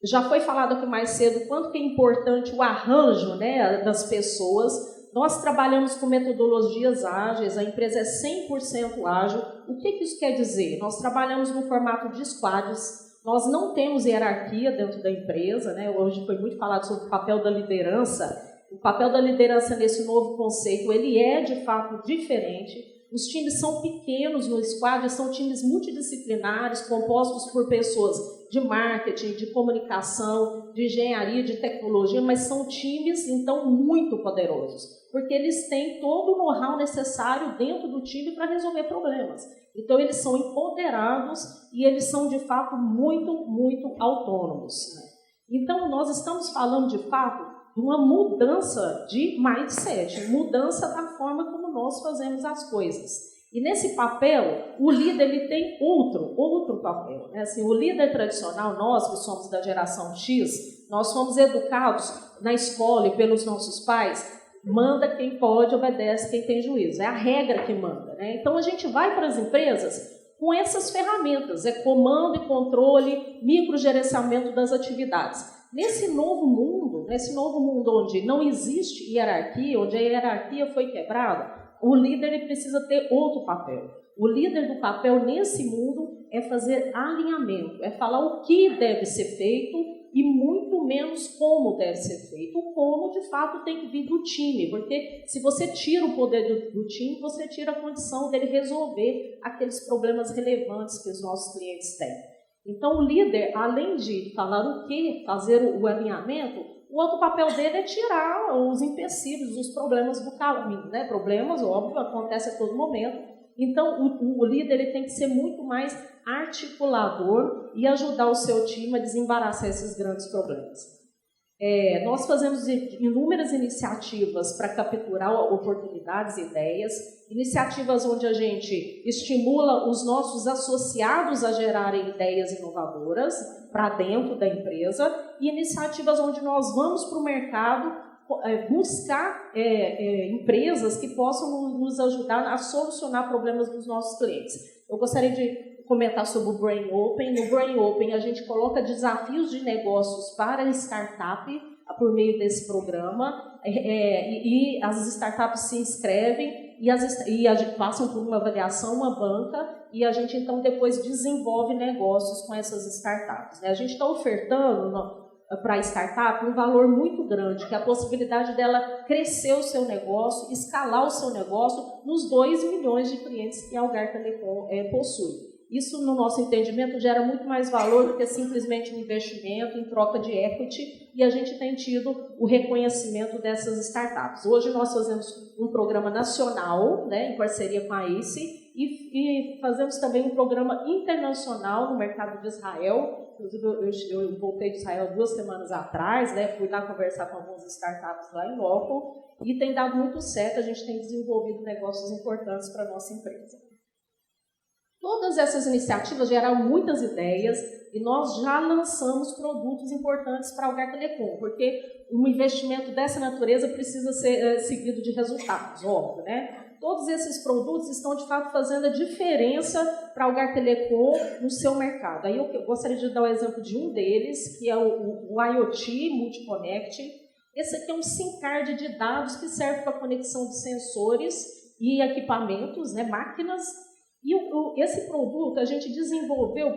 Já foi falado aqui mais cedo quanto que é importante o arranjo, né, das pessoas. Nós trabalhamos com metodologias ágeis, a empresa é 100% ágil. O que isso quer dizer? Nós trabalhamos no formato de squads, nós não temos hierarquia dentro da empresa, né? Hoje foi muito falado sobre o papel da liderança. O papel da liderança nesse novo conceito, ele é de fato diferente. Os times são pequenos no squad, são times multidisciplinares, compostos por pessoas de marketing, de comunicação, de engenharia, de tecnologia, mas são times, então, muito poderosos, porque eles têm todo o know-how necessário dentro do time para resolver problemas. Então, eles são empoderados e eles são, de fato, muito, muito autônomos, né? Então, nós estamos falando, de fato, de uma mudança de mindset, mudança da forma como nós fazemos as coisas. E nesse papel, o líder ele tem outro papel, né? Assim, o líder tradicional, nós que somos da geração X, nós fomos educados na escola e pelos nossos pais, manda quem pode, obedece quem tem juízo. É a regra que manda, né? Então, a gente vai para as empresas com essas ferramentas, comando e controle, microgerenciamento das atividades. Nesse novo mundo onde não existe hierarquia, onde a hierarquia foi quebrada, o líder ele precisa ter outro papel. O líder do papel nesse mundo é fazer alinhamento, é falar o que deve ser feito e muito menos como deve ser feito. O como, de fato, tem que vir do time, porque se você tira o poder do time, você tira a condição dele resolver aqueles problemas relevantes que os nossos clientes têm. Então, o líder, além de falar o que, fazer o alinhamento, o outro papel dele é tirar os empecilhos, os problemas do caminho, né? Problemas, óbvio, acontecem a todo momento. Então, o líder ele tem que ser muito mais articulador e ajudar o seu time a desembaraçar esses grandes problemas. Nós fazemos inúmeras iniciativas para capturar oportunidades e ideias, iniciativas onde a gente estimula os nossos associados a gerarem ideias inovadoras para dentro da empresa e iniciativas onde nós vamos para o mercado buscar empresas que possam nos ajudar a solucionar problemas dos nossos clientes. Eu gostaria de comentar sobre o Brain Open. No Brain Open, a gente coloca desafios de negócios para a startup por meio desse programa e as startups se inscrevem e a gente passam por uma avaliação, uma banca, e a gente então depois desenvolve negócios com essas startups. A gente está ofertando para a startup um valor muito grande, que é a possibilidade dela crescer o seu negócio, escalar o seu negócio nos 2 milhões de clientes que a Algar Telecom possui. Isso, no nosso entendimento, gera muito mais valor do que simplesmente um investimento em troca de equity, e a gente tem tido o reconhecimento dessas startups. Hoje nós fazemos um programa nacional, né, em parceria com a ICE, e fazemos também um programa internacional no mercado de Israel. Inclusive, eu voltei de Israel 2 semanas atrás, né, fui lá conversar com algumas startups lá em loco, e tem dado muito certo, a gente tem desenvolvido negócios importantes para a nossa empresa. Todas essas iniciativas geraram muitas ideias e nós já lançamos produtos importantes para a Algar Telecom, porque um investimento dessa natureza precisa ser seguido de resultados, óbvio, né? Todos esses produtos estão, de fato, fazendo a diferença para a Algar Telecom no seu mercado. Aí eu gostaria de dar o exemplo de um deles, que é o IoT Multiconnect. Esse aqui é um SIM card de dados que serve para a conexão de sensores e equipamentos, né, máquinas. E esse produto a gente desenvolveu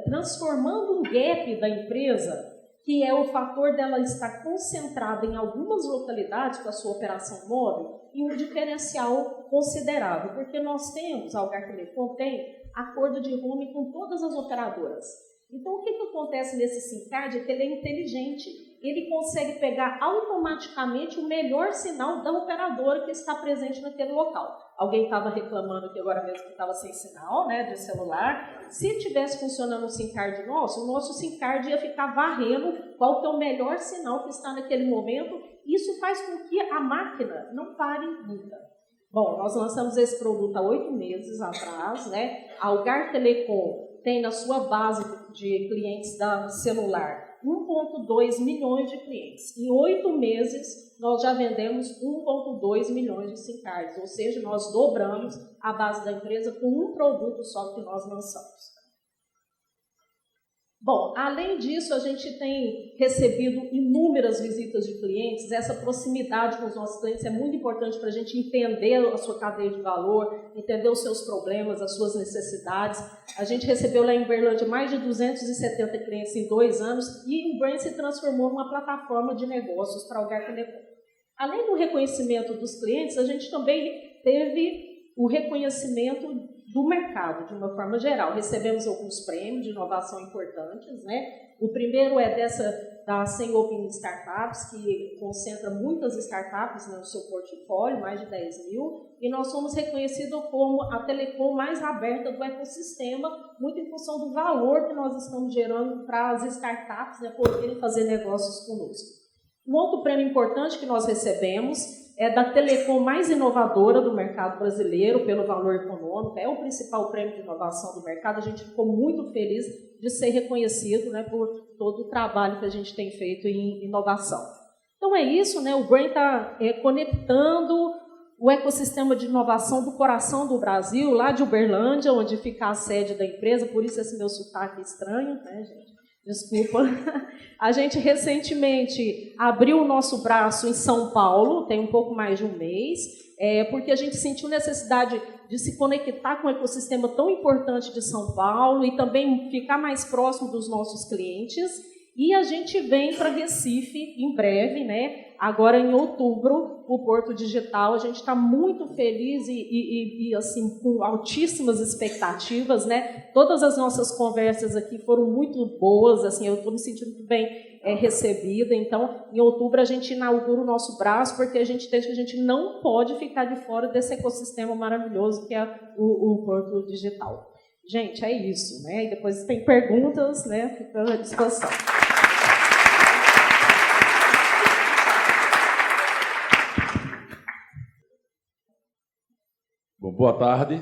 transformando um gap da empresa, que é o fator dela estar concentrada em algumas localidades com a sua operação móvel, em um diferencial considerável, porque nós temos, a Algar Telecom tem acordo de roaming com todas as operadoras. Então, o que acontece nesse SIM card é que ele é inteligente, ele consegue pegar automaticamente o melhor sinal da operadora que está presente naquele local. Alguém estava reclamando aqui agora mesmo que estava sem sinal, né, de celular. Se tivesse funcionando o SIM card nosso, o nosso SIM card ia ficar varrendo qual que é o melhor sinal que está naquele momento. Isso faz com que a máquina não pare nunca. Bom, nós lançamos esse produto há 8 meses atrás, né? A Algar Telecom tem na sua base de clientes da celular 1,2 milhões de clientes. Em 8 meses, nós já vendemos 1,2 milhões de SIM cards, ou seja, nós dobramos a base da empresa com um produto só que nós lançamos. Bom, além disso, a gente tem recebido inúmeras visitas de clientes. Essa proximidade com os nossos clientes é muito importante para a gente entender a sua cadeia de valor, entender os seus problemas, as suas necessidades. A gente recebeu lá em Uberlândia mais de 270 clientes em 2 anos e o Brain se transformou numa plataforma de negócios para a Algar Telecom. Além do reconhecimento dos clientes, a gente também teve o reconhecimento do mercado, de uma forma geral. Recebemos alguns prêmios de inovação importantes, né? O primeiro é da 100 Open Startups, que concentra muitas startups no seu portfólio, mais de 10 mil, e nós fomos reconhecidos como a telecom mais aberta do ecossistema, muito em função do valor que nós estamos gerando para as startups, né, poderem fazer negócios conosco. Um outro prêmio importante que nós recebemos é da telecom mais inovadora do mercado brasileiro, pelo valor econômico, é o principal prêmio de inovação do mercado. A gente ficou muito feliz de ser reconhecido, né, por todo o trabalho que a gente tem feito em inovação. Então é isso, né, o Brain está conectando o ecossistema de inovação do coração do Brasil, lá de Uberlândia, onde fica a sede da empresa, por isso esse meu sotaque estranho, né, gente? Desculpa. A gente recentemente abriu o nosso braço em São Paulo, tem um pouco mais de um mês, porque a gente sentiu necessidade de se conectar com um ecossistema tão importante de São Paulo e também ficar mais próximo dos nossos clientes. E a gente vem para Recife em breve, né? Agora em outubro, o Porto Digital. A gente está muito feliz e assim com altíssimas expectativas, né? Todas as nossas conversas aqui foram muito boas, assim, eu estou me sentindo muito bem recebida. Então, em outubro a gente inaugura o nosso braço, porque a gente entende que a gente não pode ficar de fora desse ecossistema maravilhoso que é o Porto Digital. Gente, é isso, né? E depois tem perguntas, né? Fica à disposição. Bom, boa tarde.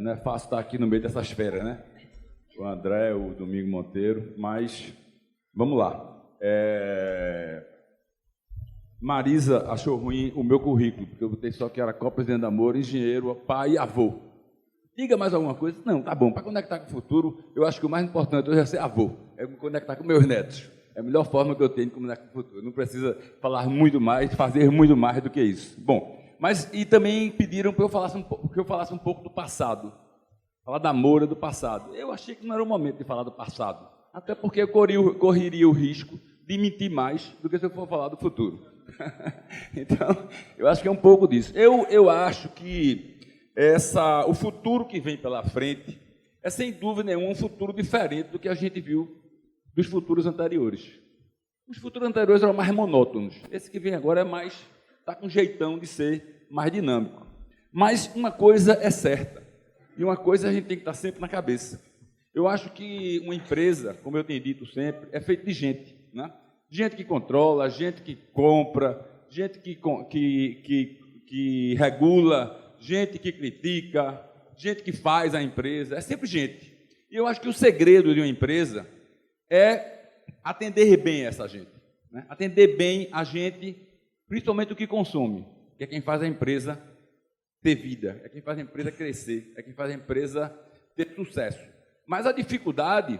Não é fácil estar aqui no meio dessas feras, né? O André, o Domingo Monteiro, mas vamos lá. Marisa achou ruim o meu currículo, porque eu botei só que era co-presidente de amor, engenheiro, pai e avô. Diga mais alguma coisa? Não, tá bom. Para conectar com o futuro, eu acho que o mais importante hoje é ser avô, é me conectar com meus netos. É a melhor forma que eu tenho de conectar com o futuro. Não precisa falar muito mais, fazer muito mais do que isso. Bom, e também pediram que eu falasse um pouco do passado. Falar da Moura do passado. Eu achei que não era o momento de falar do passado. Até porque eu correria o risco de mentir mais do que se eu for falar do futuro. Então, eu acho que é um pouco disso. Eu acho que o futuro que vem pela frente é, sem dúvida nenhuma, um futuro diferente do que a gente viu dos futuros anteriores. Os futuros anteriores eram mais monótonos. Esse que vem agora está com um jeitão de ser mais dinâmico. Mas uma coisa é certa, e uma coisa a gente tem que estar sempre na cabeça. Eu acho que uma empresa, como eu tenho dito sempre, é feita de gente, né? Gente que controla, gente que compra, gente que regula, gente que critica, gente que faz a empresa, é sempre gente. E eu acho que o segredo de uma empresa é atender bem essa gente, né? Atender bem a gente, principalmente o que consome, que é quem faz a empresa ter vida, é quem faz a empresa crescer, é quem faz a empresa ter sucesso. Mas a dificuldade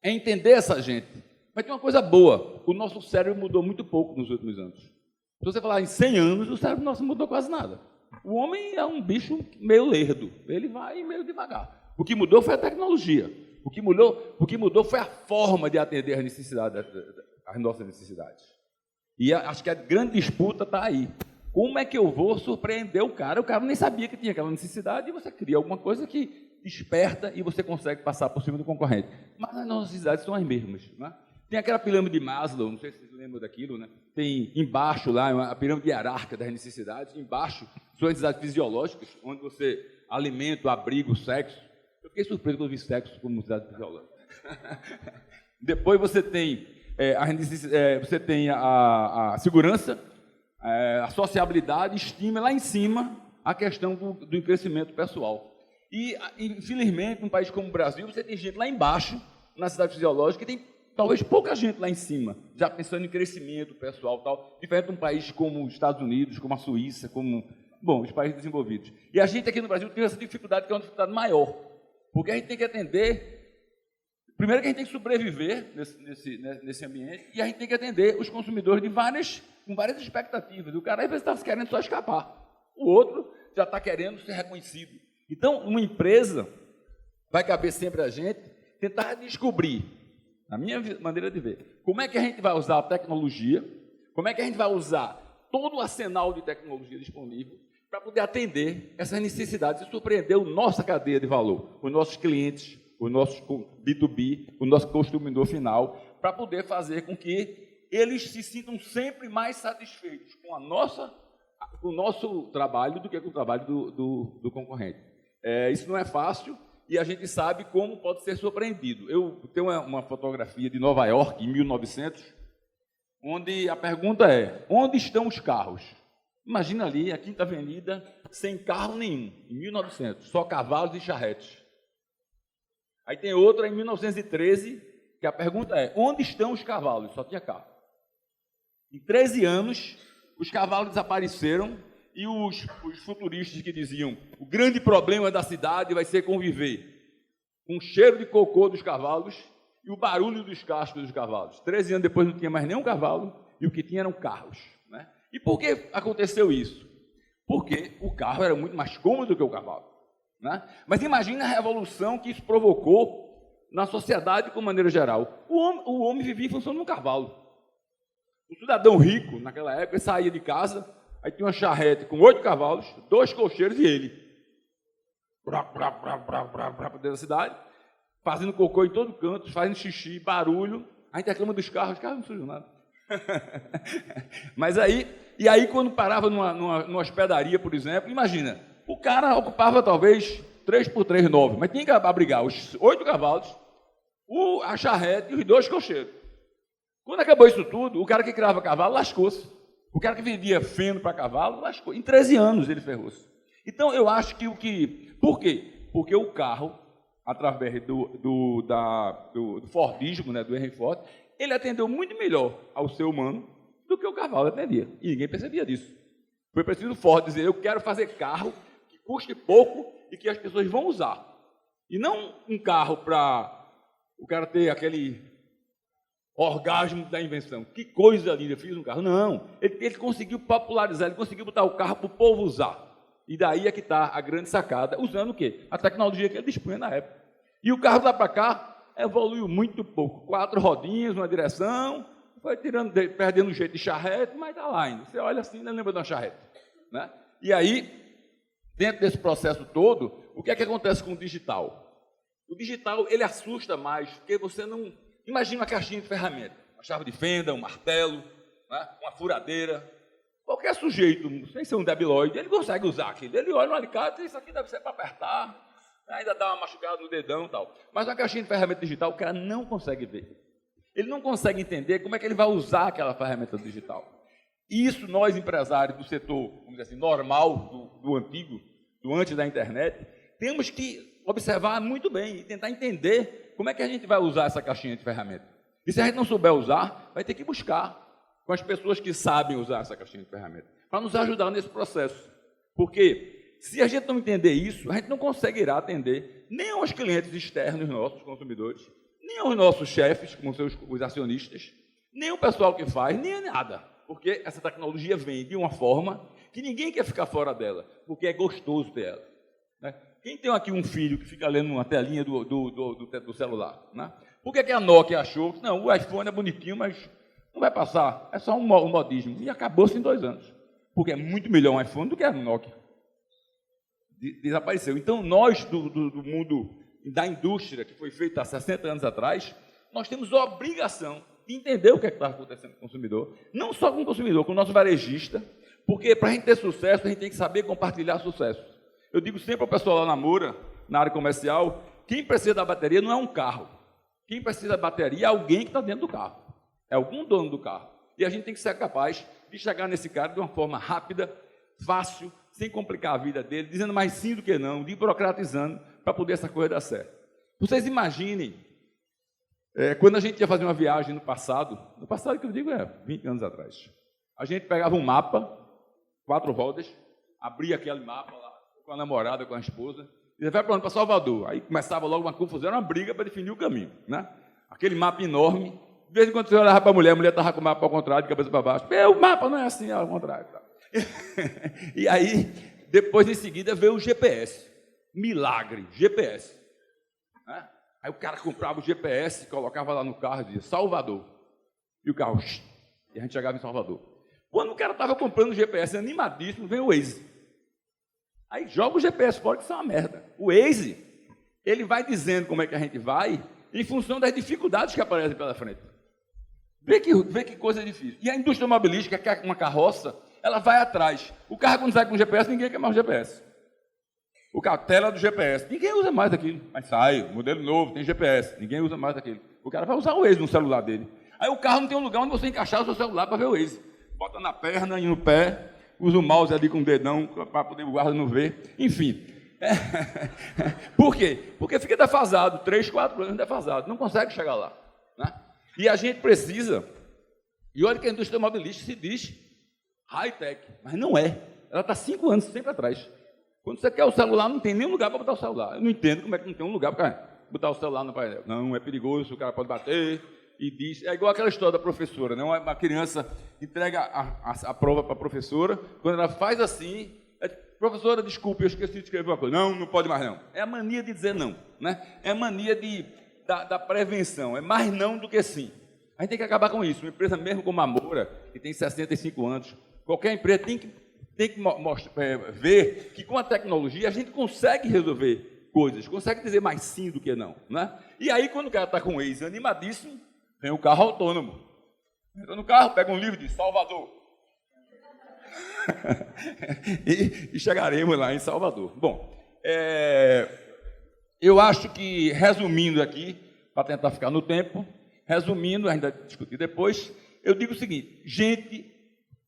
é entender essa gente. Mas tem uma coisa boa, o nosso cérebro mudou muito pouco nos últimos anos. Se você falar em 100 anos, o cérebro nosso não mudou quase nada. O homem é um bicho meio lerdo, ele vai meio devagar. O que mudou foi a tecnologia. O que mudou foi a forma de atender as nossas necessidades. E acho que a grande disputa está aí. Como é que eu vou surpreender o cara? O cara nem sabia que tinha aquela necessidade e você cria alguma coisa que desperta e você consegue passar por cima do concorrente. Mas as nossas necessidades são as mesmas, né? Tem aquela pirâmide de Maslow, não sei se vocês lembram daquilo, né? Tem embaixo lá a pirâmide hierárquica das necessidades, embaixo suas necessidades fisiológicas, onde você alimento, abrigo, sexo. Eu fiquei surpreso quando eu vi sexo como necessidade fisiológica. Depois você tem a segurança, a sociabilidade, estima lá em cima a questão do crescimento pessoal. E, infelizmente, num país como o Brasil, você tem gente lá embaixo, na cidade fisiológica, e tem talvez pouca gente lá em cima, já pensando em crescimento pessoal, tal, diferente de um país como os Estados Unidos, como a Suíça, os países desenvolvidos. E a gente aqui no Brasil tem essa dificuldade, que é uma dificuldade maior, porque a gente tem que atender, primeiro que a gente tem que sobreviver nesse ambiente, e a gente tem que atender os consumidores com várias expectativas. O cara às vezes está querendo só escapar, o outro já está querendo ser reconhecido. Então, uma empresa vai caber sempre a gente tentar descobrir, na minha maneira de ver, como é que a gente vai usar a tecnologia, como é que a gente vai usar todo o arsenal de tecnologia disponível para poder atender essas necessidades e surpreender a nossa cadeia de valor, os nossos clientes, o nosso B2B, o nosso consumidor final, para poder fazer com que eles se sintam sempre mais satisfeitos com o nosso trabalho do que com o trabalho do concorrente. Isso não é fácil e a gente sabe como pode ser surpreendido. Eu tenho uma fotografia de Nova York, em 1900, onde a pergunta é: onde estão os carros? Imagina ali, a Quinta Avenida, sem carro nenhum, em 1900, só cavalos e charretes. Aí tem outra, em 1913, que a pergunta é: onde estão os cavalos? Só tinha carro. Em 13 anos, os cavalos desapareceram e os futuristas que diziam o grande problema da cidade vai ser conviver com o cheiro de cocô dos cavalos e o barulho dos cascos dos cavalos. 13 anos depois não tinha mais nenhum cavalo e o que tinha eram carros, né? E por que aconteceu isso? Porque o carro era muito mais cômodo do que o cavalo, né? Mas imagine a revolução que isso provocou na sociedade de maneira geral. O homem vivia em função de um cavalo. O cidadão rico, naquela época, saía de casa, aí tinha uma charrete com 8 cavalos, 2 cocheiros e ele. Para dentro da cidade, fazendo cocô em todo canto, fazendo xixi, barulho. A gente reclama dos carros, os carros não sujam nada. Mas aí, e aí quando parava numa hospedaria, por exemplo, imagina, o cara ocupava talvez 3x3, 9, mas tinha que abrigar os 8 cavalos, a charrete e os 2 cocheiros. Quando acabou isso tudo, o cara que criava cavalo lascou-se. O cara que vendia feno para cavalo lascou. Em 13 anos ele ferrou-se. Então eu acho que por quê? Porque o carro, através do Fordismo, né, do Henry Ford, ele atendeu muito melhor ao ser humano do que o cavalo atendia. E ninguém percebia disso. Foi preciso o Ford dizer, eu quero fazer carro que custe pouco e que as pessoas vão usar. E não um carro para o cara ter aquele orgasmo da invenção. Que coisa linda, eu fiz um carro. Não, ele conseguiu popularizar, ele conseguiu botar o carro para o povo usar. E daí é que está a grande sacada, usando o quê? A tecnologia que ele dispunha na época. E o carro lá para cá evoluiu muito pouco. 4 rodinhas, uma direção, foi perdendo o jeito de charrete, mas está lá ainda. Você olha assim, não lembra de uma charrete, né? E aí, dentro desse processo todo, o que é que acontece com o digital? O digital, ele assusta mais, porque você não... Imagina uma caixinha de ferramenta, uma chave de fenda, um martelo, né? Uma furadeira. Qualquer sujeito, sem ser um debilóide, ele consegue usar aquilo. Ele olha no alicate e isso aqui deve ser para apertar, ainda dá uma machucada no dedão e tal. Mas uma caixinha de ferramenta digital, o cara não consegue ver. Ele não consegue entender como é que ele vai usar aquela ferramenta digital. E isso nós, empresários do setor, vamos dizer assim, normal, do antigo, do antes da internet, temos que observar muito bem e tentar entender como é que a gente vai usar essa caixinha de ferramenta. E se a gente não souber usar, vai ter que buscar com as pessoas que sabem usar essa caixinha de ferramenta, para nos ajudar nesse processo. Porque se a gente não entender isso, a gente não conseguirá atender nem aos clientes externos nossos, consumidores, nem aos nossos chefes, como os acionistas, nem o pessoal que faz, nem nada. Porque essa tecnologia vem de uma forma que ninguém quer ficar fora dela, porque é gostoso ter ela, né? Quem tem aqui um filho que fica lendo uma telinha do celular, né? Por que a Nokia achou que não, o iPhone é bonitinho, mas não vai passar, é só um modismo. E acabou-se em 2 anos. Porque é muito melhor um iPhone do que a Nokia. Desapareceu. Então, nós, do mundo da indústria, que foi feito há 60 anos atrás, nós temos a obrigação de entender o que é que está acontecendo com o consumidor. Não só com o consumidor, com o nosso varejista, porque para a gente ter sucesso, a gente tem que saber compartilhar sucesso. Eu digo sempre ao pessoal lá na Moura, na área comercial, quem precisa da bateria não é um carro. Quem precisa da bateria é alguém que está dentro do carro. É algum dono do carro. E a gente tem que ser capaz de chegar nesse cara de uma forma rápida, fácil, sem complicar a vida dele, dizendo mais sim do que não, burocratizando, para poder essa coisa dar certo. Vocês imaginem, quando a gente ia fazer uma viagem no passado que eu digo 20 anos atrás, a gente pegava um mapa, 4 rodas, abria aquele mapa lá, com a namorada, com a esposa, e vai para onde? Para Salvador. Aí começava logo uma confusão, uma briga para definir o caminho, né? Aquele mapa enorme. De vez em quando você olhava para a mulher estava com o mapa ao contrário, de cabeça para baixo. O mapa não é assim, é ao contrário. Tá? E aí, depois, em seguida, veio o GPS. Milagre, GPS. Né? Aí o cara comprava o GPS, colocava lá no carro e dizia Salvador. E o carro, e a gente chegava em Salvador. Quando o cara estava comprando o GPS animadíssimo, vem o Waze. Aí joga o GPS fora, que isso é uma merda. O Waze, ele vai dizendo como é que a gente vai em função das dificuldades que aparecem pela frente. Vê que coisa difícil. E a indústria automobilística, que é uma carroça, ela vai atrás. O carro, quando sai com o GPS, ninguém quer mais o GPS. O carro, tela do GPS, ninguém usa mais daquilo. Mas sai, modelo novo, tem GPS, ninguém usa mais daquilo. O cara vai usar o Waze no celular dele. Aí o carro não tem um lugar onde você encaixar o seu celular para ver o Waze. Bota na perna e no pé, usa o mouse ali com o dedão para poder o guarda não ver. Enfim. Por quê? Porque fica defasado, 3, 4 anos defasado, não consegue chegar lá, né? E a gente precisa, e olha que a indústria automobilística se diz high-tech, mas não é. Ela está 5 anos sempre atrás. Quando você quer o celular, não tem nenhum lugar para botar o celular. Eu não entendo como é que não tem um lugar para botar o celular no painel. Não, é perigoso, o cara pode bater. E diz, é igual aquela história da professora, né? Uma criança entrega a prova para a professora, quando ela faz assim, professora, desculpe, eu esqueci de escrever uma coisa. Não, não pode mais não. É a mania de dizer não, né? É a mania da prevenção, é mais não do que sim. A gente tem que acabar com isso. Uma empresa mesmo como a Moura, que tem 65 anos, qualquer empresa tem que ver que com a tecnologia a gente consegue resolver coisas, consegue dizer mais sim do que não, né? E aí, quando o cara está com o Waze animadíssimo, vem o carro autônomo. Entra no carro, pega um livro de Salvador. e chegaremos lá em Salvador. Bom, eu acho que, resumindo aqui, para tentar ficar no tempo, resumindo, ainda discutir depois, eu digo o seguinte: gente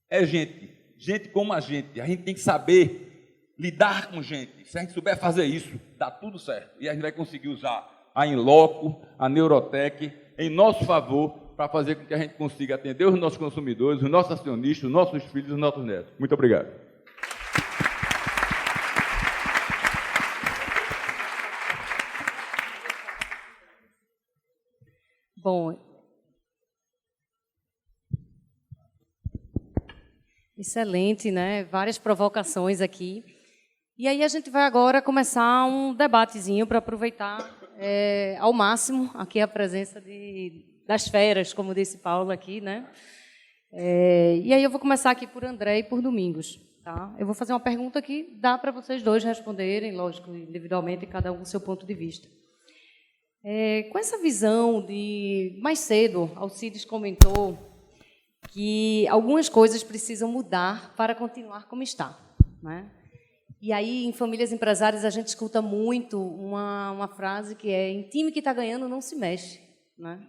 é gente, gente como a gente tem que saber lidar com gente. Se a gente souber fazer isso, dá tudo certo. E a gente vai conseguir usar a Inloco, a Neurotec, em nosso favor, para fazer com que a gente consiga atender os nossos consumidores, os nossos acionistas, os nossos filhos, os nossos netos. Muito obrigado. Bom, excelente, né? Várias provocações aqui. E aí a gente vai agora começar um debatezinho para aproveitar ao máximo aqui a presença das feras, como disse Paulo aqui, né? E aí eu vou começar aqui por André e por Domingos, tá? Eu vou fazer uma pergunta que dá para vocês dois responderem, lógico, individualmente, cada um com seu ponto de vista. Com essa visão de... Mais cedo, Alcides comentou que algumas coisas precisam mudar para continuar como está, né? E aí, em famílias empresárias, a gente escuta muito uma frase que é: em time que está ganhando, não se mexe, né?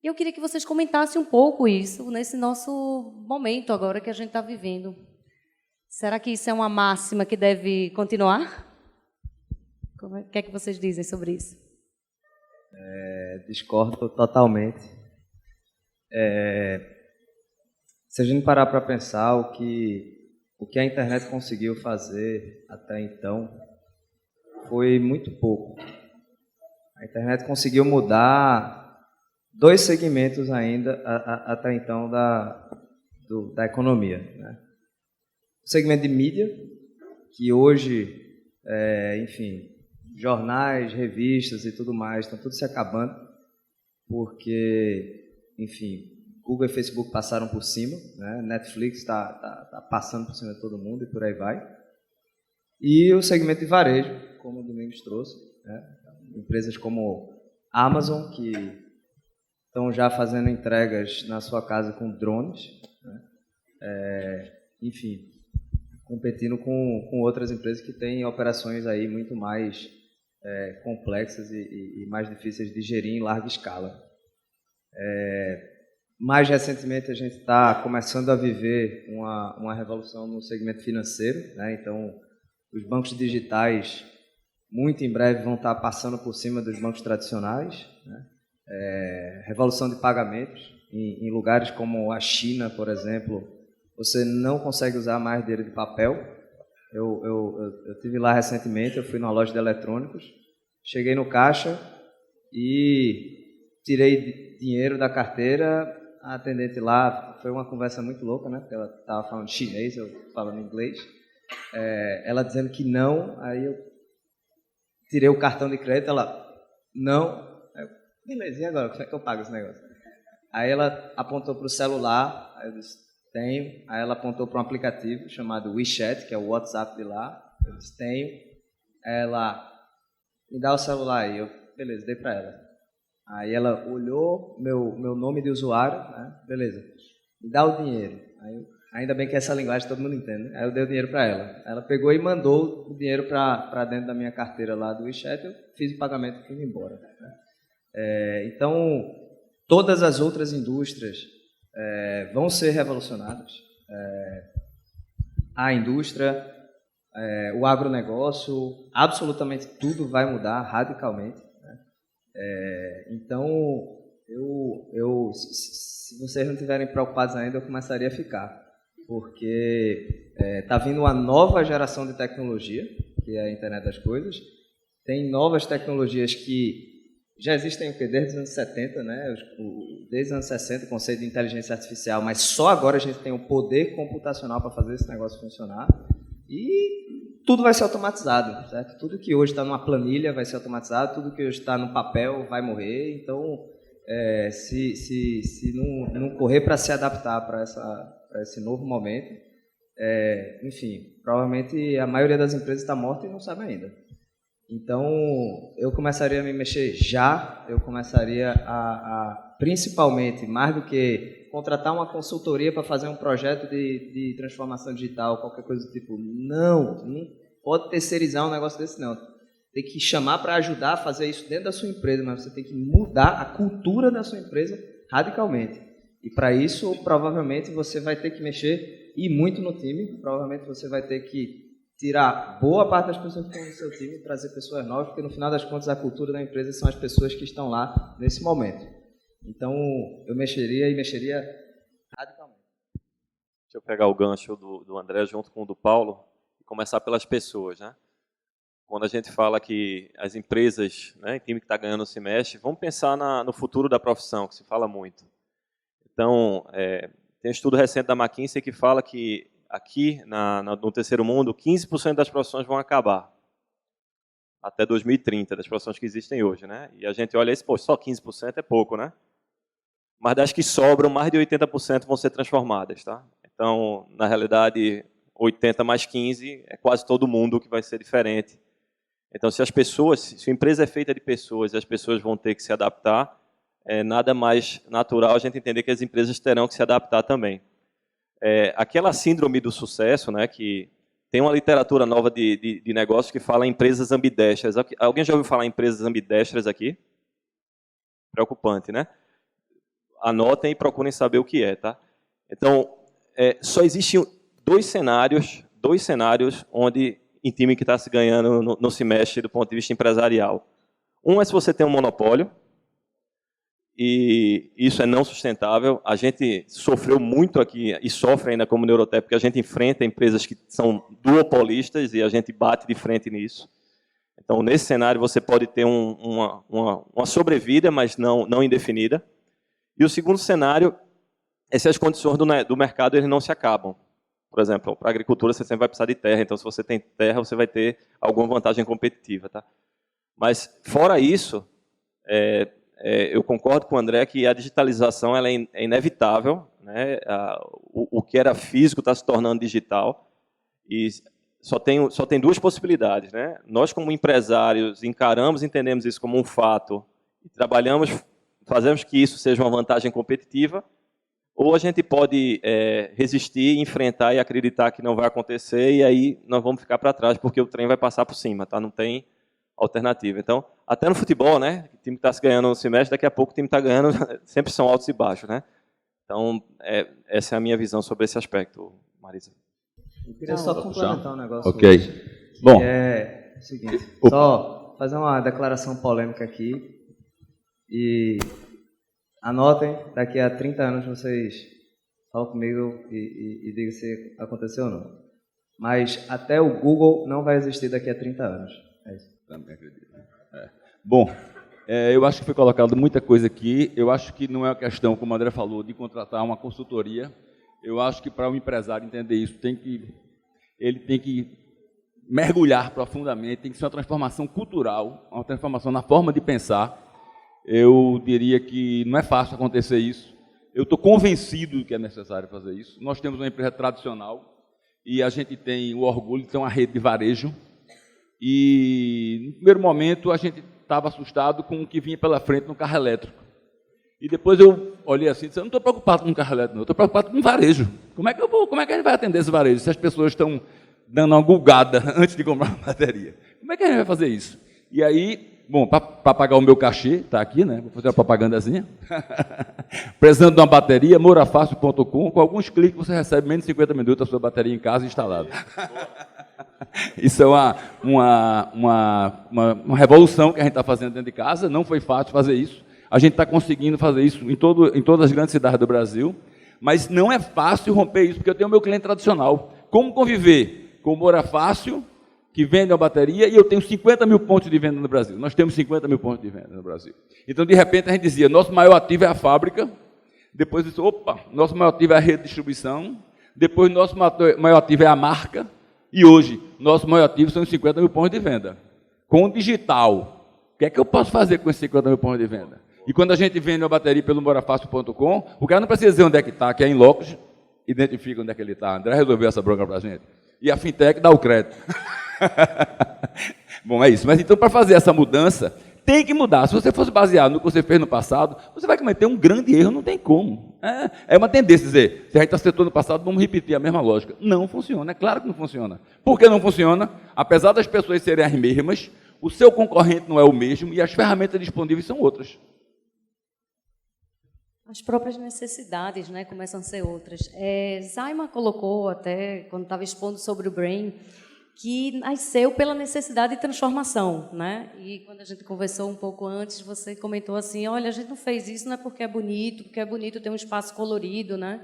E eu queria que vocês comentassem um pouco isso nesse nosso momento agora que a gente está vivendo. Será que isso é uma máxima que deve continuar? O que é que vocês dizem sobre isso? Discordo totalmente. Se a gente parar para pensar o que a internet conseguiu fazer até então foi muito pouco. A internet conseguiu mudar 2 segmentos ainda até então da economia, né? O segmento de mídia, que hoje, enfim, jornais, revistas e tudo mais estão tudo se acabando, porque, enfim, Google e Facebook passaram por cima, né? Netflix está passando por cima de todo mundo e por aí vai. E o segmento de varejo, como o Domingos trouxe, né? Empresas como Amazon, que estão já fazendo entregas na sua casa com drones, né? Enfim, competindo com outras empresas que têm operações aí muito mais complexas e mais difíceis de gerir em larga escala. Mais recentemente, a gente está começando a viver uma revolução no segmento financeiro, né? Então, os bancos digitais, muito em breve, vão estar passando por cima dos bancos tradicionais, né? Revolução de pagamentos. Em lugares como a China, por exemplo, você não consegue usar mais dinheiro de papel. Eu estive lá recentemente, eu fui numa loja de eletrônicos, cheguei no caixa e tirei dinheiro da carteira. A atendente lá, foi uma conversa muito louca, né? Porque ela estava falando chinês, eu falando inglês. Ela dizendo que não, aí eu tirei o cartão de crédito, ela, não. Beleza, e agora? Como é que eu pago esse negócio? Aí ela apontou para o celular, aí eu disse, tenho. Aí ela apontou para um aplicativo chamado WeChat, que é o WhatsApp de lá. Eu disse, tenho. Ela, me dá o celular aí. Eu, beleza, dei para ela. Aí ela olhou meu nome de usuário, né? Beleza, me dá o dinheiro. Aí, ainda bem que essa linguagem todo mundo entende, né? Aí eu dei o dinheiro para ela. Ela pegou e mandou o dinheiro para dentro da minha carteira lá do WeChat, eu fiz o pagamento e fui embora, né? Então, todas as outras indústrias vão ser revolucionadas. A indústria, o agronegócio, absolutamente tudo vai mudar radicalmente. Então, se vocês não estiverem preocupados ainda, eu começaria a ficar, porque está vindo uma nova geração de tecnologia, que é a internet das coisas, tem novas tecnologias que já existem desde os anos 70, né? Desde os anos 60, o conceito de inteligência artificial, mas só agora a gente tem o poder computacional para fazer esse negócio funcionar. E tudo vai ser automatizado, certo? Tudo que hoje está numa planilha vai ser automatizado, tudo que hoje está no papel vai morrer. Então, se não correr para se adaptar para esse novo momento, enfim, provavelmente a maioria das empresas está morta e não sabe ainda. Então, eu começaria a me mexer já, eu começaria a principalmente, mais do que contratar uma consultoria para fazer um projeto de transformação digital, qualquer coisa do tipo. Não pode terceirizar um negócio desse, não. Tem que chamar para ajudar a fazer isso dentro da sua empresa, mas você tem que mudar a cultura da sua empresa radicalmente. E para isso, provavelmente, você vai ter que mexer e muito no time, provavelmente você vai ter que tirar boa parte das pessoas que estão no seu time e trazer pessoas novas, porque no final das contas a cultura da empresa são as pessoas que estão lá nesse momento. Então, eu mexeria radicalmente. Deixa eu pegar o gancho do André junto com o do Paulo e começar pelas pessoas, né? Quando a gente fala que as empresas, né, time que está ganhando se mexe, vamos pensar no futuro da profissão, que se fala muito. Então, tem um estudo recente da McKinsey que fala que aqui, no terceiro mundo, 15% das profissões vão acabar até 2030, das profissões que existem hoje, né? E a gente olha isso, pô, só 15% é pouco, né? Mas das que sobram, mais de 80% vão ser transformadas, tá? Então, na realidade, 80 mais 15 é quase todo mundo que vai ser diferente. Então, se a empresa é feita de pessoas e as pessoas vão ter que se adaptar, é nada mais natural a gente entender que as empresas terão que se adaptar também. Aquela síndrome do sucesso, né, que tem uma literatura nova de negócios que fala em empresas ambidestras. Alguém já ouviu falar em empresas ambidestras aqui? Preocupante, né? Anotem e procurem saber o que é, tá? Então, só existem dois cenários onde em time que está se ganhando não se mexe do ponto de vista empresarial. Um é se você tem um monopólio, e isso é não sustentável. A gente sofreu muito aqui, e sofre ainda como Neurotech, porque a gente enfrenta empresas que são duopolistas e a gente bate de frente nisso. Então, nesse cenário, você pode ter uma sobrevida, mas não indefinida. E o segundo cenário é se as condições do mercado eles não se acabam. Por exemplo, para a agricultura, você sempre vai precisar de terra, então, se você tem terra, você vai ter alguma vantagem competitiva. Tá? Mas, fora isso, eu concordo com o André que a digitalização ela é inevitável, né? O que era físico está se tornando digital e só tem duas possibilidades, né? Nós, como empresários, entendemos isso como um fato e fazemos que isso seja uma vantagem competitiva, ou a gente pode resistir, enfrentar e acreditar que não vai acontecer e aí nós vamos ficar para trás porque o trem vai passar por cima, tá? Não tem alternativa. Então, até no futebol, né? O time que está se ganhando no semestre, daqui a pouco o time está ganhando, sempre são altos e baixos, né? Então, essa é a minha visão sobre esse aspecto, Marisa. Eu queria só complementar um negócio. Ok. Hoje, Bom. É o seguinte, só fazer uma declaração polêmica aqui e anotem, daqui a 30 anos vocês falam comigo e digam se aconteceu ou não. Mas até o Google não vai existir daqui a 30 anos. É isso. Também acredito. Bom, eu acho que foi colocado muita coisa aqui. Eu acho que não é uma questão, como o André falou, de contratar uma consultoria. Eu acho que para um empresário entender isso, ele tem que mergulhar profundamente, tem que ser uma transformação cultural, uma transformação na forma de pensar. Eu diria que não é fácil acontecer isso. Eu estou convencido que é necessário fazer isso. Nós temos uma empresa tradicional e a gente tem o orgulho de ter uma rede de varejo. E, no primeiro momento, a gente estava assustado com o que vinha pela frente no carro elétrico. E depois eu olhei assim e disse, eu não estou preocupado com o carro elétrico, não, eu estou preocupado com o varejo. Como é que a gente vai atender esse varejo se as pessoas estão dando uma gulgada antes de comprar uma bateria? Como é que a gente vai fazer isso? E aí, bom, para pagar o meu cachê, está aqui, né? Vou fazer uma propagandazinha. Precisando de uma bateria, morafácil.com, com alguns cliques você recebe menos de 50 minutos a sua bateria em casa instalada. Isso é uma revolução que a gente está fazendo dentro de casa. Não foi fácil fazer isso. A gente está conseguindo fazer isso em todas as grandes cidades do Brasil, mas não é fácil romper isso, porque eu tenho o meu cliente tradicional. Como conviver com o Moura Fácil que vendem a bateria e eu tenho 50 mil pontos de venda no Brasil. Nós temos 50 mil pontos de venda no Brasil. Então, de repente, a gente dizia, nosso maior ativo é a fábrica, depois disse, opa, nosso maior ativo é a rede de distribuição, depois nosso maior ativo é a marca, e hoje, nosso maior ativo são os 50 mil pontos de venda. Com o digital, o que é que eu posso fazer com esses 50 mil pontos de venda? E quando a gente vende uma bateria pelo morafácil.com, o cara não precisa dizer onde é que está, que é em locos, identifica onde é que ele está. André resolveu essa bronca para a gente. E a fintech dá o crédito. Bom, é isso. Mas então, para fazer essa mudança, tem que mudar. Se você fosse baseado no que você fez no passado, você vai cometer um grande erro, não tem como. É uma tendência dizer, se a gente acertou no passado, vamos repetir a mesma lógica. Não funciona, é claro que não funciona. Por que não funciona? Apesar das pessoas serem as mesmas, o seu concorrente não é o mesmo e as ferramentas disponíveis são outras. As próprias necessidades, né, começam a ser outras. Zaima colocou até, quando estava expondo sobre o Brain, que nasceu pela necessidade de transformação, né? E quando a gente conversou um pouco antes, você comentou assim, olha, a gente não fez isso não é porque é bonito ter um espaço colorido, né?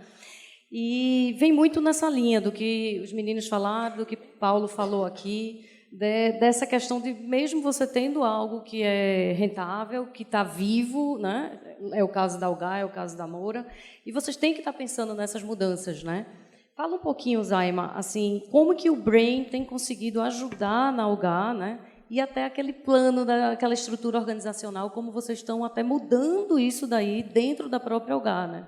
E vem muito nessa linha do que os meninos falaram, do que Paulo falou aqui, dessa questão de mesmo você tendo algo que é rentável, que está vivo, né? É o caso da Algar, é o caso da Moura, e vocês têm que estar pensando nessas mudanças, né? Fala um pouquinho, Zaima, assim, como que o Brain tem conseguido ajudar na Algar, né? E até aquele plano, daquela estrutura organizacional, como vocês estão até mudando isso daí dentro da própria Algar, né?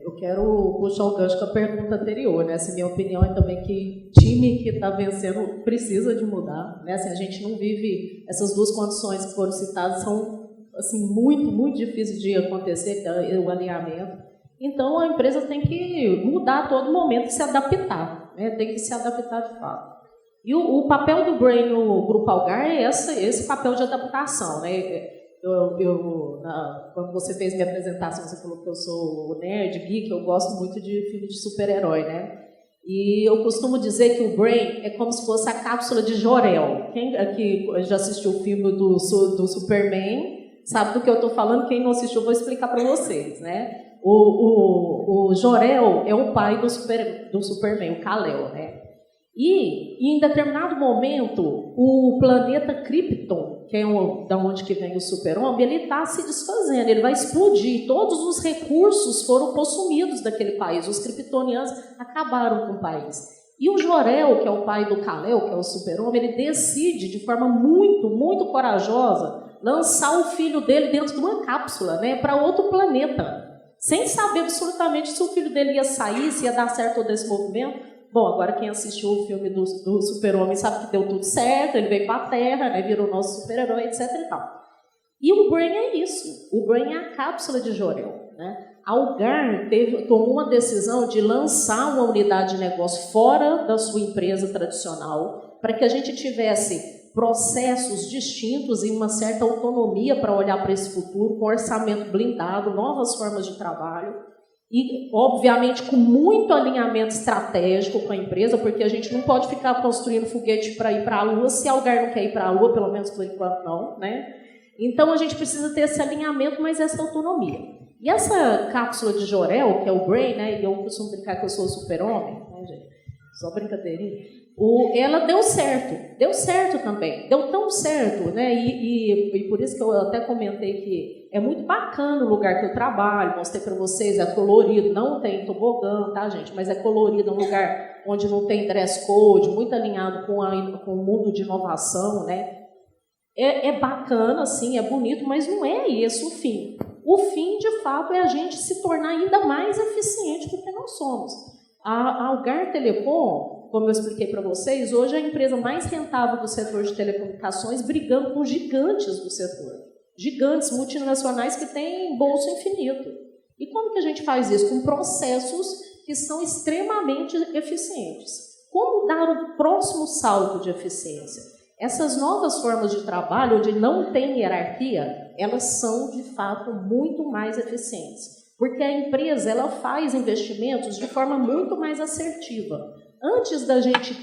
Eu quero puxar o gancho com a pergunta anterior, né? Assim, minha opinião é também que time que está vencendo precisa de mudar, né? Assim, a gente não vive essas duas condições que foram citadas, são assim muito, muito difíceis de acontecer, o alinhamento. Então, a empresa tem que mudar a todo momento e se adaptar, né? Tem que se adaptar de fato. E o papel do Brain no Grupo Algar é esse papel de adaptação, né? Quando você fez minha apresentação, você falou que eu sou nerd, geek, eu gosto muito de filme de super-herói, né? E eu costumo dizer que o Brain é como se fosse a cápsula de Jor-El. Quem aqui já assistiu o filme do Superman sabe do que eu estou falando, quem não assistiu eu vou explicar para vocês, né? O Jor-El é o pai do Superman, o Kal-El, né? E em determinado momento, o planeta Krypton, que é da onde que vem o super-homem, ele está se desfazendo, ele vai explodir. Todos os recursos foram consumidos daquele país. Os kryptonianos acabaram com o país. E o Jor-El, que é o pai do Kal-El, que é o super-homem, ele decide, de forma muito, muito corajosa, lançar o filho dele dentro de uma cápsula, né, para outro planeta, sem saber absolutamente se o filho dele ia sair, se ia dar certo todo esse movimento. Bom, agora quem assistiu o filme do Super-Homem sabe que deu tudo certo, ele veio para a Terra, né, virou nosso super-herói, etc. e tal. E o Brain é isso. O Brain é a cápsula de Jor-El, né? A Algar tomou uma decisão de lançar uma unidade de negócio fora da sua empresa tradicional, para que a gente tivesse processos distintos e uma certa autonomia para olhar para esse futuro, com orçamento blindado, novas formas de trabalho. E, obviamente, com muito alinhamento estratégico com a empresa, porque a gente não pode ficar construindo foguete para ir para a Lua se a Algar não quer ir para a Lua, pelo menos por enquanto não, né? Então, a gente precisa ter esse alinhamento, mas essa autonomia. E essa cápsula de Jor-El, que é o Brain, né? E eu costumo brincar que eu sou o super-homem, né, gente? Só brincadeirinha. Ela deu certo também, deu tão certo, né? E por isso que eu até comentei que é muito bacana o lugar que eu trabalho, mostrei para vocês, é colorido, não tem tobogã, tá, gente? Mas é colorido, é um lugar onde não tem dress code, muito alinhado com o mundo de inovação, né? É bacana, sim, é bonito, mas não é esse o fim. O fim, de fato, é a gente se tornar ainda mais eficiente do que nós somos. A Algar Telecom, como eu expliquei para vocês, hoje é a empresa mais rentável do setor de telecomunicações, brigando com gigantes do setor. Gigantes multinacionais que têm bolso infinito. E como que a gente faz isso? Com processos que são extremamente eficientes. Como dar o próximo salto de eficiência? Essas novas formas de trabalho, onde não tem hierarquia, elas são, de fato, muito mais eficientes. Porque a empresa ela faz investimentos de forma muito mais assertiva. Antes da gente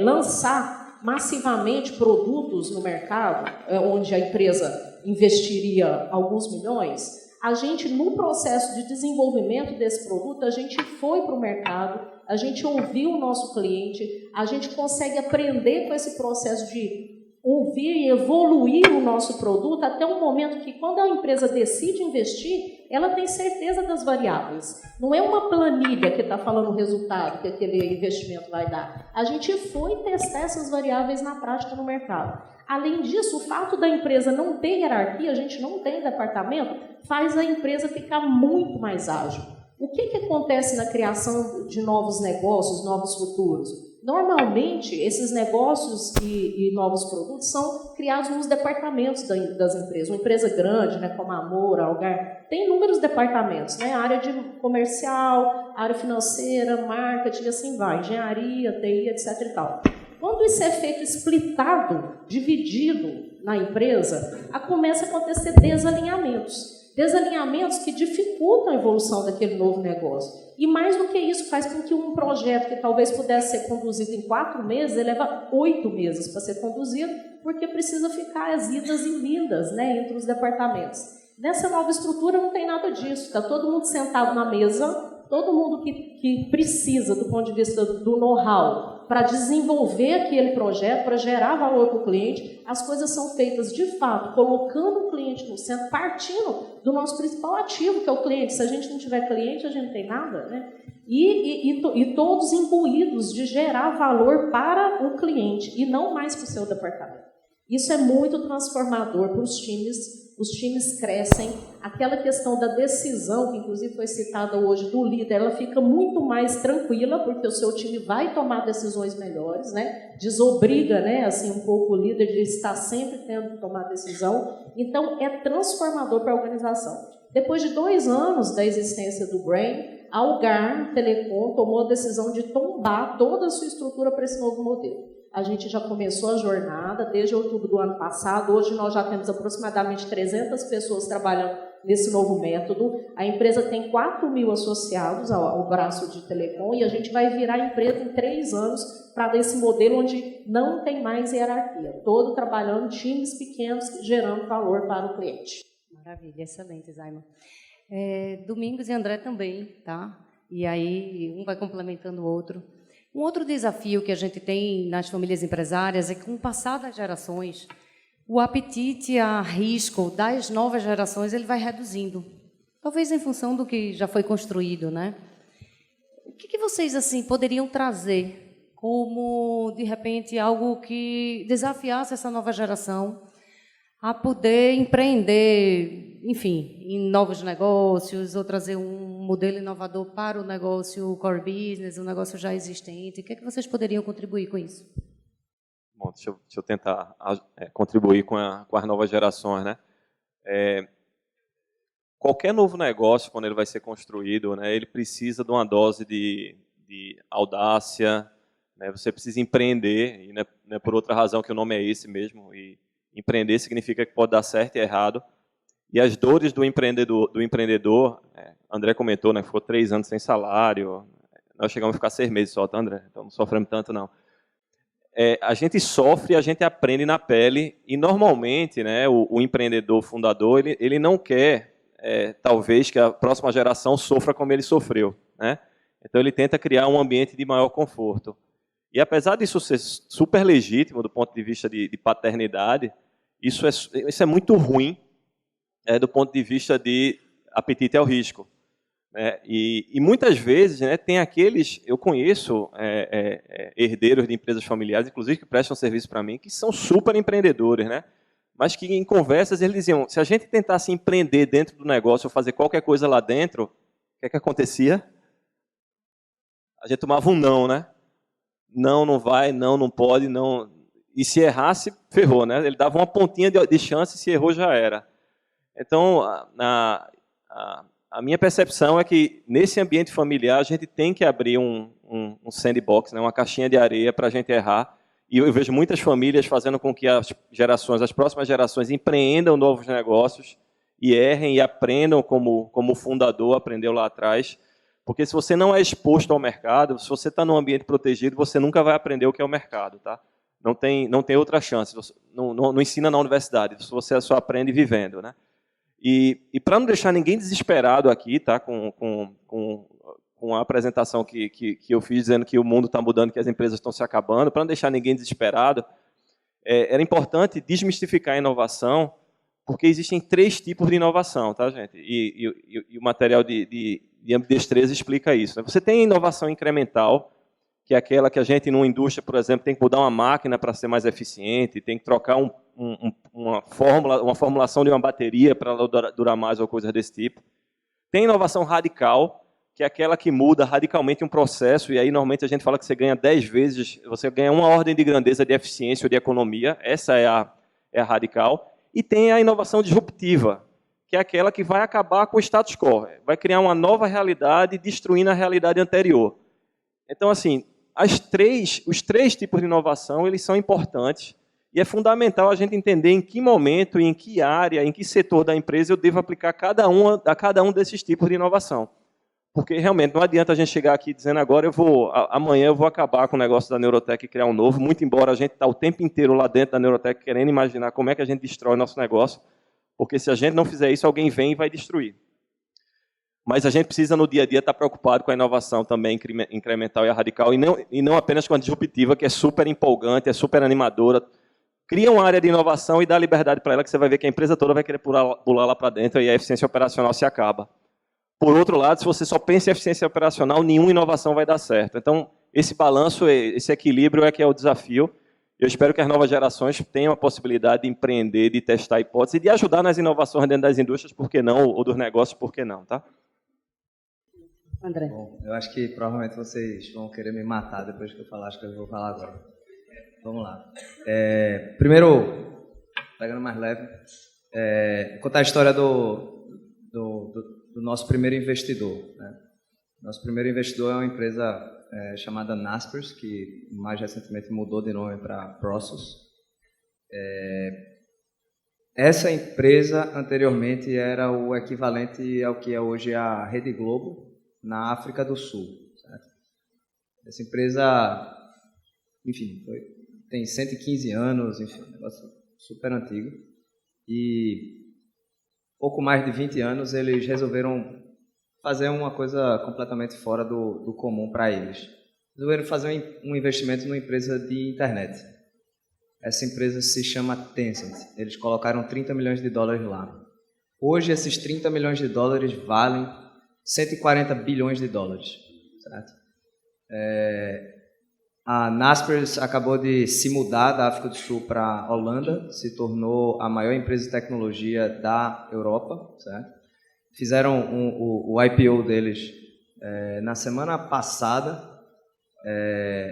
lançar massivamente produtos no mercado, onde a empresa investiria alguns milhões, A gente, no processo de desenvolvimento desse produto, a gente foi para o mercado, a gente ouviu o nosso cliente, a gente consegue aprender com esse processo de ouvir e evoluir o nosso produto até um momento que, quando a empresa decide investir, ela tem certeza das variáveis. Não é uma planilha que está falando o resultado que aquele investimento vai dar. A gente foi testar essas variáveis na prática no mercado. Além disso, o fato da empresa não ter hierarquia, a gente não tem departamento, faz a empresa ficar muito mais ágil. O que acontece na criação de novos negócios, novos futuros? Normalmente, esses negócios e novos produtos são criados nos departamentos das empresas. Uma empresa grande, né, como a Amor, a Algar, tem inúmeros departamentos, né? Área de comercial, área financeira, marketing, assim vai, engenharia, TI, etc. e tal. Quando isso é feito splitado, dividido na empresa, começa a acontecer desalinhamentos. Desalinhamentos que dificultam a evolução daquele novo negócio. E mais do que isso, faz com que um projeto que talvez pudesse ser conduzido em 4 meses, ele leva 8 meses para ser conduzido, porque precisa ficar as idas e vindas, né, entre os departamentos. Nessa nova estrutura não tem nada disso. Está todo mundo sentado na mesa, todo mundo que precisa, do ponto de vista do know-how, para desenvolver aquele projeto, para gerar valor para o cliente, as coisas são feitas de fato, colocando o cliente no centro, partindo do nosso principal ativo, que é o cliente. Se a gente não tiver cliente, a gente não tem nada, né? E todos imbuídos de gerar valor para o cliente e não mais para o seu departamento. Isso é muito transformador para os times crescem. Aquela questão da decisão, que inclusive foi citada hoje do líder, ela fica muito mais tranquila, porque o seu time vai tomar decisões melhores, né? Desobriga, né, assim, um pouco o líder de estar sempre tendo que tomar decisão. Então, é transformador para a organização. Depois de 2 anos da existência do Brain, a Algar Telecom tomou a decisão de tombar toda a sua estrutura para esse novo modelo. A gente já começou a jornada desde outubro do ano passado. Hoje nós já temos aproximadamente 300 pessoas trabalhando nesse novo método. A empresa tem 4.000 associados ao braço de telecom e a gente vai virar a empresa em 3 anos para esse modelo onde não tem mais hierarquia. Todo trabalhando, times pequenos, gerando valor para o cliente. Maravilha, excelente, Zaima. Domingos e André também, tá? E aí um vai complementando o outro. Um outro desafio que a gente tem nas famílias empresárias é que, com o passar das gerações, o apetite a risco das novas gerações ele vai reduzindo. Talvez em função do que já foi construído, né? O que vocês assim poderiam trazer como, de repente, algo que desafiasse essa nova geração a poder empreender, enfim, em novos negócios, ou trazer um modelo inovador para o negócio core business, um negócio já existente? O que vocês poderiam contribuir com isso? Bom, deixa eu tentar contribuir com as novas gerações, né? Qualquer novo negócio, quando ele vai ser construído, né, ele precisa de uma dose de audácia, né? Você precisa empreender, e não é por outra razão que o nome é esse mesmo, e empreender significa que pode dar certo e errado. E as dores do empreendedor, André comentou, né, ficou 3 anos sem salário. Nós chegamos a ficar 6 meses só, tá, André? Então não sofremos tanto, não. A gente sofre, a gente aprende na pele, e normalmente, né, o empreendedor fundador, ele não quer, talvez, que a próxima geração sofra como ele sofreu, né? Então ele tenta criar um ambiente de maior conforto. E apesar disso ser super legítimo do ponto de vista de paternidade, isso é muito ruim do ponto de vista de apetite ao risco, né? E muitas vezes, né, tem aqueles, eu conheço herdeiros de empresas familiares, inclusive que prestam serviço para mim, que são super empreendedores, né? Mas que em conversas eles diziam, se a gente tentasse empreender dentro do negócio ou fazer qualquer coisa lá dentro, o que acontecia? A gente tomava um não, né? Não vai, não pode, não. E se errasse, ferrou, né? Ele dava uma pontinha de chance, se errou, já era. Então, a minha percepção é que, nesse ambiente familiar, a gente tem que abrir um sandbox, né? Uma caixinha de areia para a gente errar. E eu vejo muitas famílias fazendo com que as próximas gerações, empreendam novos negócios e errem e aprendam como o fundador aprendeu lá atrás. Porque se você não é exposto ao mercado, se você está num ambiente protegido, você nunca vai aprender o que é o mercado, tá? Não tem outra chance. Não ensina na universidade, você só aprende vivendo, né? E para não deixar ninguém desesperado aqui, tá, com a apresentação que eu fiz, dizendo que o mundo está mudando, que as empresas estão se acabando, para não deixar ninguém desesperado, era importante desmistificar a inovação, porque existem 3 tipos de inovação, tá, gente? E o material de Ambidestreza explica isso, né? Você tem a inovação incremental, que é aquela que a gente, numa indústria, por exemplo, tem que mudar uma máquina para ser mais eficiente, tem que trocar uma formulação de uma bateria para ela durar mais ou coisas desse tipo. Tem inovação radical, que é aquela que muda radicalmente um processo, e aí normalmente a gente fala que você ganha 10 vezes, você ganha uma ordem de grandeza de eficiência ou de economia, essa é a radical. E tem a inovação disruptiva, que é aquela que vai acabar com o status quo, vai criar uma nova realidade destruindo a realidade anterior. Então, assim, os 3 tipos de inovação, eles são importantes, e é fundamental a gente entender em que momento, em que área, em que setor da empresa eu devo aplicar cada um desses tipos de inovação. Porque, realmente, não adianta a gente chegar aqui dizendo agora amanhã eu vou acabar com o negócio da Neurotech e criar um novo, muito embora a gente está o tempo inteiro lá dentro da Neurotech querendo imaginar como é que a gente destrói o nosso negócio, porque se a gente não fizer isso, alguém vem e vai destruir. Mas a gente precisa, no dia a dia, estar preocupado com a inovação também incremental e radical, e não apenas com a disruptiva, que é super empolgante, é super animadora. Cria uma área de inovação e dá liberdade para ela, que você vai ver que a empresa toda vai querer pular lá para dentro e a eficiência operacional se acaba. Por outro lado, se você só pensa em eficiência operacional, nenhuma inovação vai dar certo. Então, esse balanço, esse equilíbrio é que é o desafio. Eu espero que as novas gerações tenham a possibilidade de empreender, de testar hipóteses e de ajudar nas inovações dentro das indústrias, por que não, ou dos negócios, por que não, tá? André. Bom, eu acho que provavelmente vocês vão querer me matar depois que eu falar, acho que eu vou falar agora. Vamos lá. Primeiro, pegando mais leve, contar a história do nosso primeiro investidor, né? Nosso primeiro investidor é uma empresa chamada Naspers, que mais recentemente mudou de nome para Prosus. Essa empresa, anteriormente, era o equivalente ao que é hoje a Rede Globo, na África do Sul. Certo? Essa empresa, enfim, tem 115 anos, enfim, um negócio super antigo. E pouco mais de 20 anos eles resolveram fazer uma coisa completamente fora do comum para eles. Resolveram fazer um investimento numa empresa de internet. Essa empresa se chama Tencent. Eles colocaram 30 milhões de dólares lá. Hoje esses 30 milhões de dólares valem 140 bilhões de dólares. Certo? A Naspers acabou de se mudar da África do Sul para a Holanda, se tornou a maior empresa de tecnologia da Europa. Certo? Fizeram o IPO deles na semana passada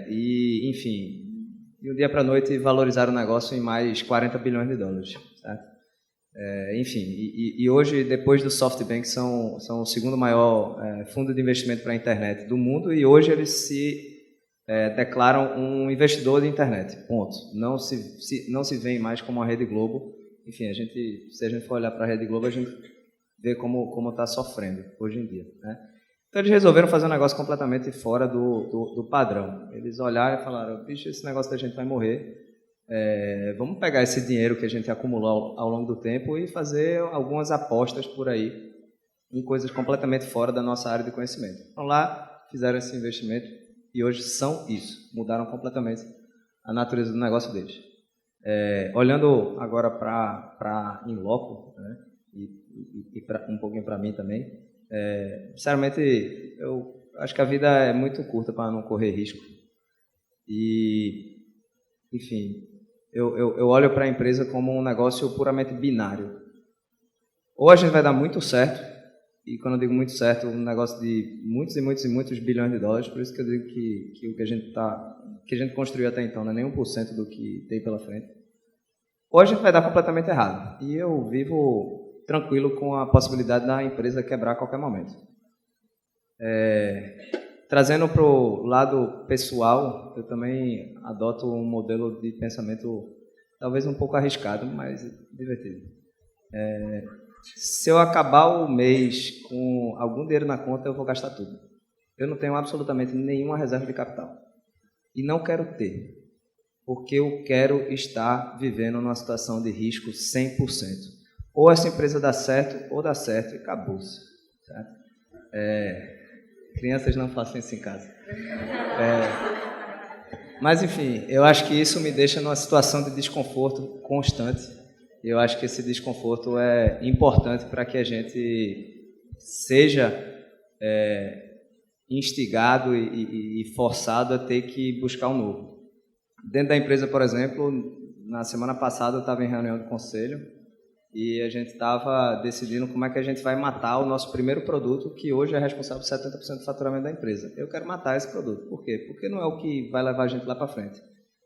e, enfim, de um dia para a noite valorizaram o negócio em mais 40 bilhões de dólares. Certo? Enfim, e hoje, depois do SoftBank, são o segundo maior fundo de investimento para a internet do mundo, e hoje eles se declaram um investidor de internet, ponto. Não se veem mais como a Rede Globo. Enfim, se a gente for olhar para a Rede Globo, a gente vê como está sofrendo hoje em dia, né? Então eles resolveram fazer um negócio completamente fora do padrão. Eles olharam e falaram, bicho, esse negócio da gente vai morrer. Vamos pegar esse dinheiro que a gente acumulou ao longo do tempo e fazer algumas apostas por aí em coisas completamente fora da nossa área de conhecimento. Então lá, fizeram esse investimento e hoje são isso. Mudaram completamente a natureza do negócio deles. Olhando agora para in loco, né, e um pouquinho para mim também, sinceramente, eu acho que a vida é muito curta para não correr risco. E, enfim, eu olho para a empresa como um negócio puramente binário. Ou a gente vai dar muito certo, e quando eu digo muito certo, um negócio de muitos e muitos e muitos bilhões de dólares, por isso que eu digo que o que a gente construiu até então não é nem 1% do que tem pela frente. Ou a gente vai dar completamente errado. E eu vivo tranquilo com a possibilidade da empresa quebrar a qualquer momento. Trazendo para o lado pessoal, eu também adoto um modelo de pensamento talvez um pouco arriscado, mas divertido. Se eu acabar o mês com algum dinheiro na conta, eu vou gastar tudo. Eu não tenho absolutamente nenhuma reserva de capital. E não quero ter, porque eu quero estar vivendo numa situação de risco 100%. ou essa empresa dá certo, ou dá certo e acabou-se. Certo? Crianças não façam isso em casa. Mas, enfim, eu acho que isso me deixa numa situação de desconforto constante. E eu acho que esse desconforto é importante para que a gente seja instigado e forçado a ter que buscar um novo. Dentro da empresa, por exemplo, na semana passada eu estava em reunião do conselho e a gente estava decidindo como é que a gente vai matar o nosso primeiro produto, que hoje é responsável por 70% do faturamento da empresa. Eu quero matar esse produto. Por quê? Porque não é o que vai levar a gente lá para frente.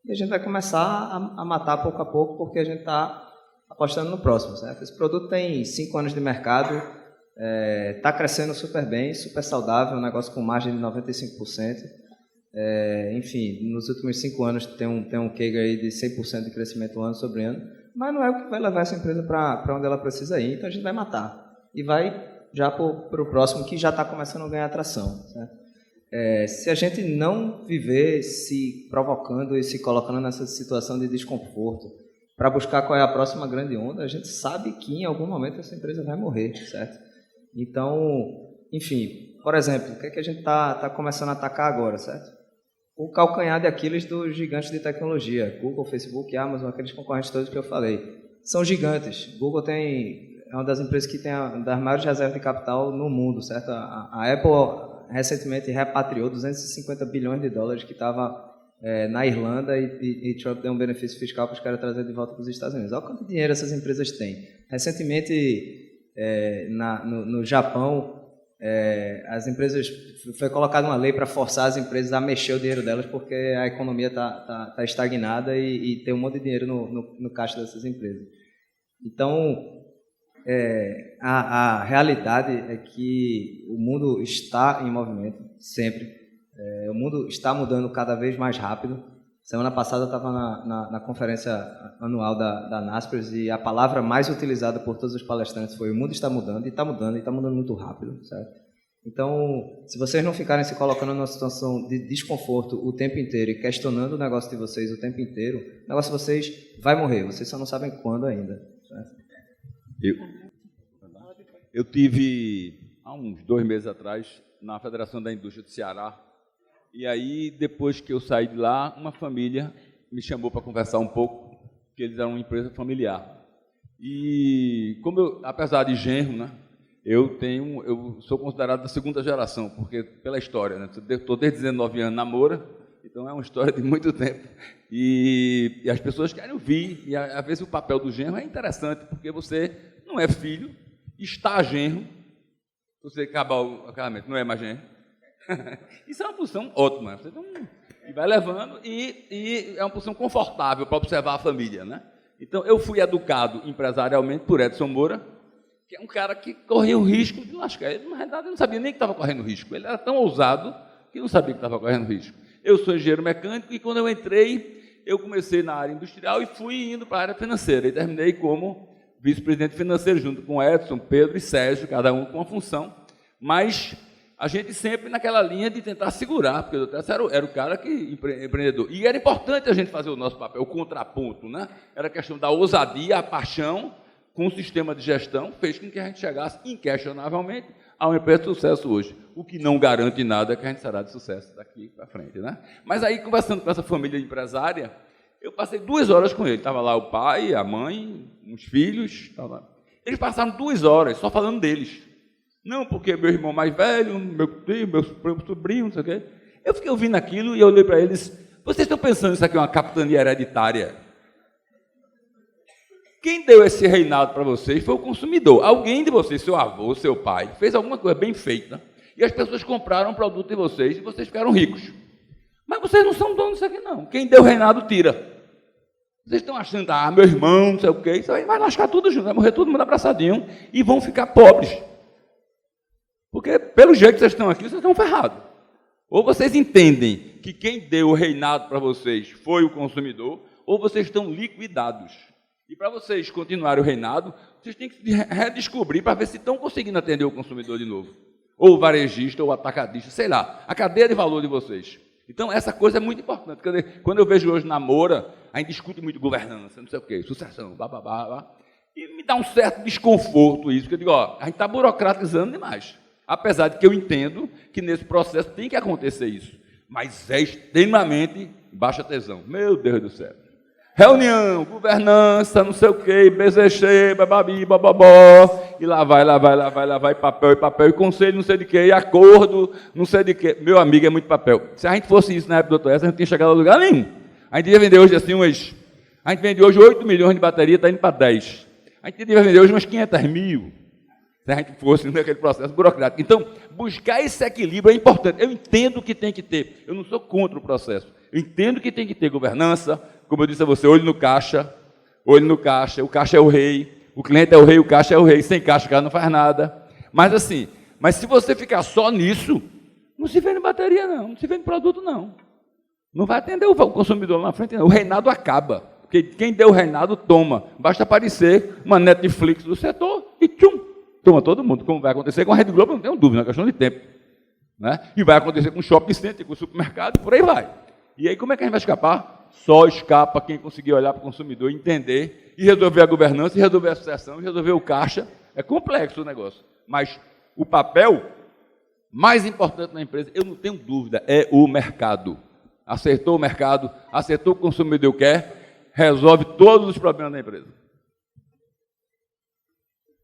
E a gente vai começar a matar pouco a pouco, porque a gente está apostando no próximo, certo? Esse produto tem 5 anos de mercado, está crescendo super bem, super saudável, um negócio com margem de 95%. Enfim, nos últimos 5 anos tem um CAGR aí de 100% de crescimento ano sobre ano, mas não é o que vai levar essa empresa para onde ela precisa ir, então a gente vai matar. E vai já para o próximo, que já está começando a ganhar atração, certo? Se a gente não viver se provocando e se colocando nessa situação de desconforto para buscar qual é a próxima grande onda, a gente sabe que em algum momento essa empresa vai morrer, certo? Então, enfim, por exemplo, o que é que a gente está começando a atacar agora, certo? O calcanhar de Aquiles dos gigantes de tecnologia, Google, Facebook, Amazon, aqueles concorrentes todos que eu falei. São gigantes. Google é uma das empresas que tem das maiores reservas de capital no mundo, certo? A Apple recentemente repatriou 250 bilhões de dólares que estava na Irlanda e Trump deu um benefício fiscal para os caras trazer de volta para os Estados Unidos. Olha quanto dinheiro essas empresas têm. Recentemente, no Japão, as empresas, foi colocada uma lei para forçar as empresas a mexer o dinheiro delas, porque a economia está estagnada e tem um monte de dinheiro no caixa dessas empresas. Então, a realidade é que o mundo está em movimento, sempre. O mundo está mudando cada vez mais rápido. Semana passada eu estava na conferência anual da Naspers e a palavra mais utilizada por todos os palestrantes foi: o mundo está mudando, e está mudando muito rápido, certo? Então, se vocês não ficarem se colocando numa situação de desconforto o tempo inteiro e questionando o negócio de vocês o tempo inteiro, o negócio de vocês vai morrer, vocês só não sabem quando ainda, certo? Eu tive, há uns 2 meses atrás, na Federação da Indústria do Ceará, e aí, depois que eu saí de lá, uma família me chamou para conversar um pouco, porque eles eram uma empresa familiar. E, apesar de genro, né, eu sou considerado da 2ª geração, porque pela história, né, estou desde 19 anos namora, então é uma história de muito tempo. E as pessoas querem ouvir, e às vezes o papel do genro é interessante, porque você não é filho, está genro, você acabar o casamento, não é mais genro. Isso é uma posição ótima, você e vai levando, e é uma posição confortável para observar a família, né? Então, eu fui educado empresarialmente por Edson Moura, que é um cara que corria o risco de lascar. Ele, na realidade, não sabia nem que estava correndo risco. Ele era tão ousado que não sabia que estava correndo risco. Eu sou engenheiro mecânico e, quando eu entrei, eu comecei na área industrial e fui indo para a área financeira. E terminei como vice-presidente financeiro, junto com Edson, Pedro e Sérgio, cada um com uma função. Mas a gente sempre naquela linha de tentar segurar, porque o Dr. era o cara que empreendedor. E era importante a gente fazer o nosso papel, o contraponto, né? Era a questão da ousadia, a paixão, com o sistema de gestão, fez com que a gente chegasse inquestionavelmente a uma empresa de sucesso hoje. O que não garante nada que a gente será de sucesso daqui para frente, né? Mas aí, conversando com essa família empresária, eu passei 2 horas com ele. Estava lá o pai, a mãe, uns filhos. Eles passaram 2 horas só falando deles. Não, porque meu irmão mais velho, meu tio, meu sobrinho, não sei o quê. Eu fiquei ouvindo aquilo e eu olhei para eles: vocês estão pensando que isso aqui é uma capitania hereditária? Quem deu esse reinado para vocês foi o consumidor. Alguém de vocês, seu avô, seu pai, fez alguma coisa bem feita e as pessoas compraram o produto de vocês e vocês ficaram ricos. Mas vocês não são donos disso aqui, não. Quem deu o reinado, tira. Vocês estão achando, meu irmão, não sei o quê, isso aí vai lascar tudo junto, vai morrer todo mundo abraçadinho e vão ficar pobres. Porque, pelo jeito que vocês estão aqui, vocês estão ferrados. Ou vocês entendem que quem deu o reinado para vocês foi o consumidor, ou vocês estão liquidados. E para vocês continuarem o reinado, vocês têm que se redescobrir para ver se estão conseguindo atender o consumidor de novo. Ou o varejista, ou o atacadista, sei lá, a cadeia de valor de vocês. Então, essa coisa é muito importante. Quando eu vejo hoje na Moura, a gente discute muito governança, não sei o quê, sucessão, blá, blá, blá, blá. E me dá um certo desconforto isso, que eu digo, ó, a gente está burocratizando demais. Apesar de que eu entendo que nesse processo tem que acontecer isso. Mas é extremamente baixa tesão. Meu Deus do céu. Reunião, governança, não sei o quê, bezechê, bababi, bababó, e lá vai, papel, e conselho, não sei de quê, e acordo, não sei de quê. Meu amigo, é muito papel. Se a gente fosse isso na época do Dr. Essa, a gente não tinha chegado a lugar nenhum. A gente ia vender hoje assim a gente vende hoje 8 milhões de bateria, está indo para 10. A gente ia vender hoje umas 500 mil, se a gente fosse naquele processo burocrático. Então, buscar esse equilíbrio é importante. Eu entendo que tem que ter, eu não sou contra o processo. Eu entendo que tem que ter governança, como eu disse a você, olho no caixa, o caixa é o rei, o cliente é o rei, o caixa é o rei, sem caixa o cara não faz nada. Mas assim, se você ficar só nisso, não se vende bateria não se vende produto não. Não vai atender o consumidor lá na frente não. O reinado acaba, porque quem deu o reinado toma. Basta aparecer uma Netflix do setor e tchum, toma todo mundo, como vai acontecer com a Rede Globo, não tenho dúvida, é uma questão de tempo. Né? E vai acontecer com o shopping center, com o supermercado, por aí vai. E aí como é que a gente vai escapar? Só escapa quem conseguir olhar para o consumidor, entender, e resolver a governança, e resolver a sucessão, e resolver o caixa. É complexo o negócio. Mas o papel mais importante na empresa, eu não tenho dúvida, é o mercado. Acertou o mercado, acertou o que o consumidor quer, resolve todos os problemas da empresa.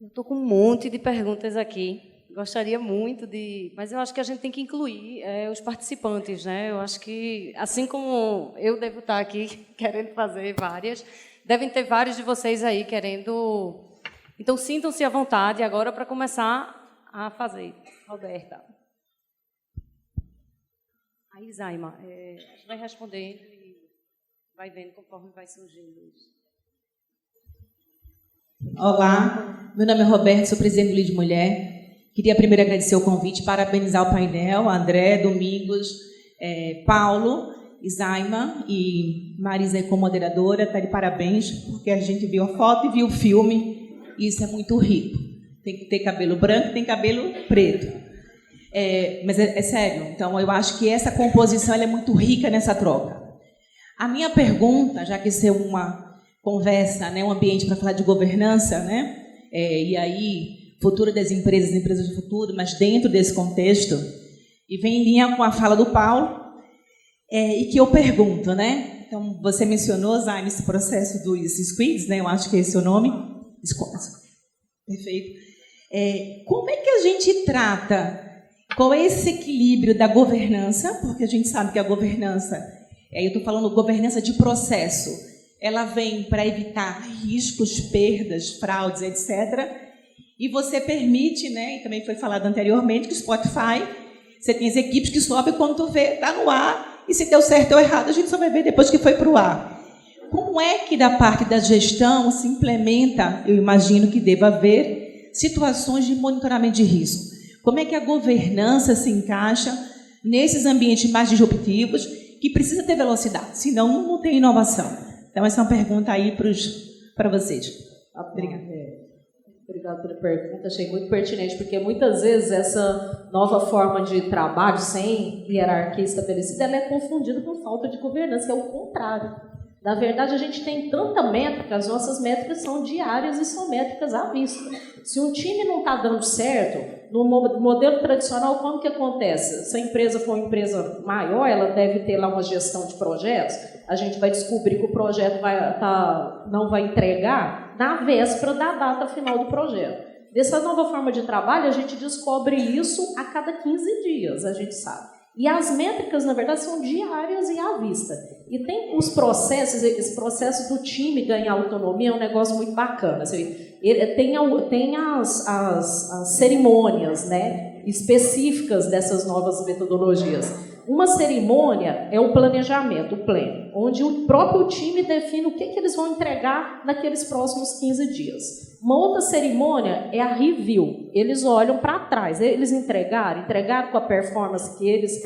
Eu estou com um monte de perguntas aqui. Gostaria muito de... Mas eu acho que a gente tem que incluir os participantes, né? Eu acho que, assim como eu devo estar aqui querendo fazer várias, devem ter vários de vocês aí querendo... Então, sintam-se à vontade agora para começar a fazer. Roberta. Aí, Zaima, a gente vai respondendo e vai vendo conforme vai surgindo isso. Olá, meu nome é Roberto, sou presidente do Ligue Mulher. Queria primeiro agradecer o convite, parabenizar o painel, André, Domingos, Paulo, Zaima e Marisa como moderadora. Está de parabéns, porque a gente viu a foto e viu o filme, e isso é muito rico. Tem que ter cabelo branco, tem cabelo preto. Mas é sério, então eu acho que essa composição ela é muito rica nessa troca. A minha pergunta, já que isso é uma conversa, né, um ambiente para falar de governança, né, e aí futuro das empresas do futuro, mas dentro desse contexto, e vem em linha com a fala do Paulo, e que eu pergunto, né? Então, você mencionou, Zaime, esse processo dos squids, né? Eu acho que é esse o nome. Perfeito. Como é que a gente trata, qual é esse equilíbrio da governança? Porque a gente sabe que a governança, eu estou falando governança de processo, ela vem para evitar riscos, perdas, fraudes, etc., e você permite, né, e também foi falado anteriormente, que o Spotify, você tem as equipes que sobem quando tu vê, está no ar, e se deu certo ou errado, a gente só vai ver depois que foi para o ar. Como é que da parte da gestão se implementa, eu imagino que deva haver, situações de monitoramento de risco? Como é que a governança se encaixa nesses ambientes mais disruptivos, que precisa ter velocidade, senão não tem inovação? Então, essa é uma pergunta aí para vocês. Obrigada. Obrigada pela pergunta, achei muito pertinente, porque muitas vezes essa nova forma de trabalho, sem hierarquia estabelecida, ela é confundida com falta de governança, que é o contrário. Na verdade, a gente tem tanta métrica, as nossas métricas são diárias e são métricas à vista. Se um time não está dando certo, no modelo tradicional, como que acontece? Se a empresa for uma empresa maior, ela deve ter lá uma gestão de projetos, a gente vai descobrir que o projeto não vai entregar na véspera da data final do projeto. Dessa nova forma de trabalho, a gente descobre isso a cada 15 dias, a gente sabe. E as métricas, na verdade, são diárias e à vista. E tem os processos, esse processo do time ganhar autonomia é um negócio muito bacana. Assim, tem as cerimônias, né, específicas dessas novas metodologias. Uma cerimônia é o planejamento, o planning, onde o próprio time define o que eles vão entregar naqueles próximos 15 dias. Uma outra cerimônia é a review. Eles olham para trás. Eles entregaram com a performance que eles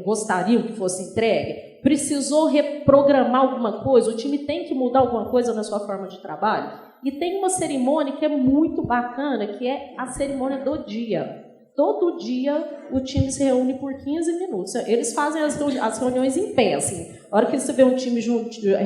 gostariam que fosse entregue? Precisou reprogramar alguma coisa? O time tem que mudar alguma coisa na sua forma de trabalho? E tem uma cerimônia que é muito bacana, que é a cerimônia do dia. Todo dia o time se reúne por 15 minutos. Eles fazem as reuniões em pé, assim. A hora que você vê um time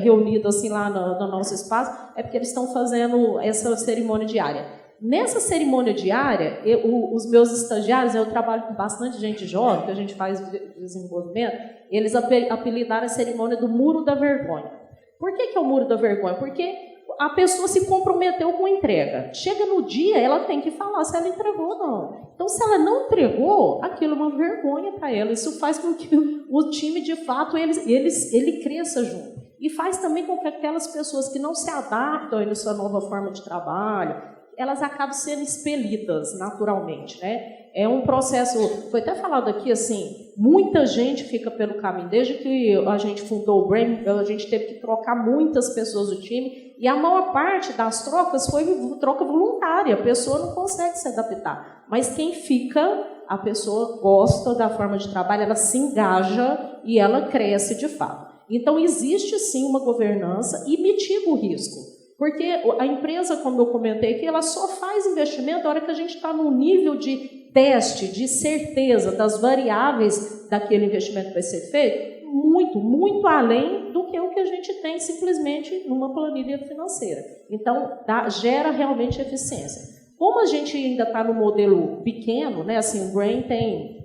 reunido assim lá no nosso espaço, é porque eles estão fazendo essa cerimônia diária. Nessa cerimônia diária, os meus estagiários, eu trabalho com bastante gente jovem, que a gente faz desenvolvimento, eles apelidaram a cerimônia do Muro da Vergonha. Por que é o Muro da Vergonha? Porque a pessoa se comprometeu com a entrega. Chega no dia, ela tem que falar se ela entregou ou não. Então, se ela não entregou, aquilo é uma vergonha para ela. Isso faz com que o time, de fato, ele cresça junto. E faz também com que aquelas pessoas que não se adaptam à sua nova forma de trabalho, elas acabam sendo expelidas naturalmente, né? É um processo, foi até falado aqui, assim, muita gente fica pelo caminho. Desde que a gente fundou o Brain, a gente teve que trocar muitas pessoas do time, e a maior parte das trocas foi troca voluntária, a pessoa não consegue se adaptar. Mas quem fica, a pessoa gosta da forma de trabalho, ela se engaja e ela cresce de fato. Então, existe sim uma governança e mitiga o risco. Porque a empresa, como eu comentei aqui, ela só faz investimento na hora que a gente está num nível de teste, de certeza das variáveis daquele investimento que vai ser feito, muito, muito além do que o que a gente tem simplesmente numa planilha financeira. Então, gera realmente eficiência. Como a gente ainda está no modelo pequeno, né, assim, o Brain tem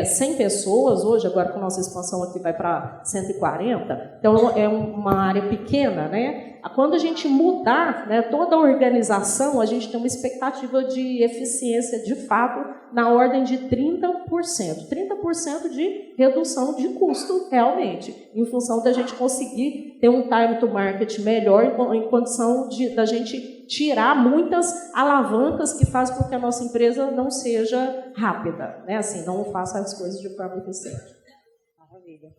100 pessoas hoje, agora com a nossa expansão aqui vai para 140, então é uma área pequena, né? Quando a gente mudar, né, toda a organização, a gente tem uma expectativa de eficiência, de fato, na ordem de 30%. 30% de redução de custo, realmente, em função da gente conseguir ter um time to market melhor, em condição da gente tirar muitas alavancas que fazem com que a nossa empresa não seja rápida, né? Assim, não faça as coisas de forma eficiente. Maravilha.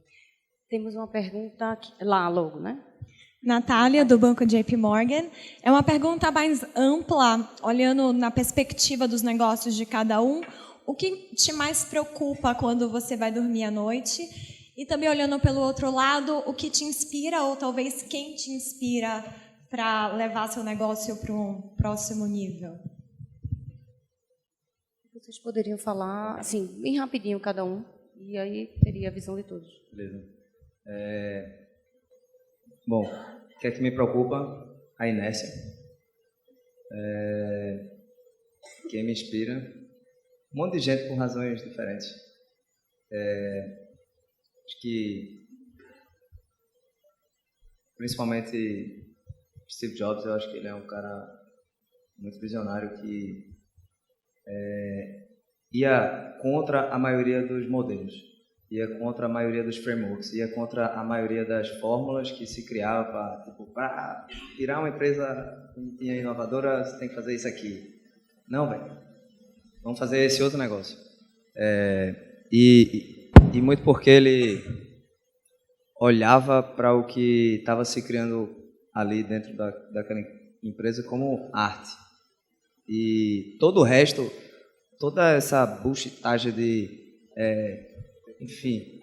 Temos uma pergunta aqui, lá logo, né? Natália, do Banco JP Morgan. É uma pergunta mais ampla, olhando na perspectiva dos negócios de cada um. O que te mais preocupa quando você vai dormir à noite? E também olhando pelo outro lado, o que te inspira, ou talvez quem te inspira para levar seu negócio para um próximo nível? Vocês poderiam falar, assim, bem rapidinho cada um, e aí teria a visão de todos. Beleza. Bom, o que é que me preocupa? A inércia. Quem me inspira? Um monte de gente por razões diferentes. Acho que, principalmente, Steve Jobs, eu acho que ele é um cara muito visionário que ia contra a maioria dos modelos. Ia contra a maioria dos frameworks, ia contra a maioria das fórmulas que se criava para virar uma empresa inovadora, você tem que fazer isso aqui. Não, velho. Vamos fazer esse outro negócio. E muito porque ele olhava para o que estava se criando ali dentro daquela empresa como arte. E todo o resto, toda essa bullshitagem de... enfim.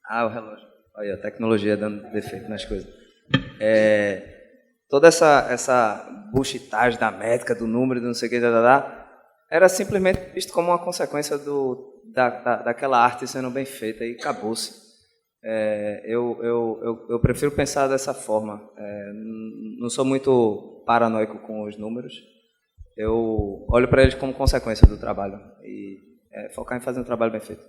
O relógio. Olha, a tecnologia dando defeito nas coisas. Toda essa bullshitagem da métrica, do número, do não sei o que, era simplesmente visto como uma consequência daquela arte sendo bem feita e acabou-se. Eu prefiro pensar dessa forma. Não sou muito paranoico com os números. Eu olho para eles como consequência do trabalho e focar em fazer um trabalho bem feito.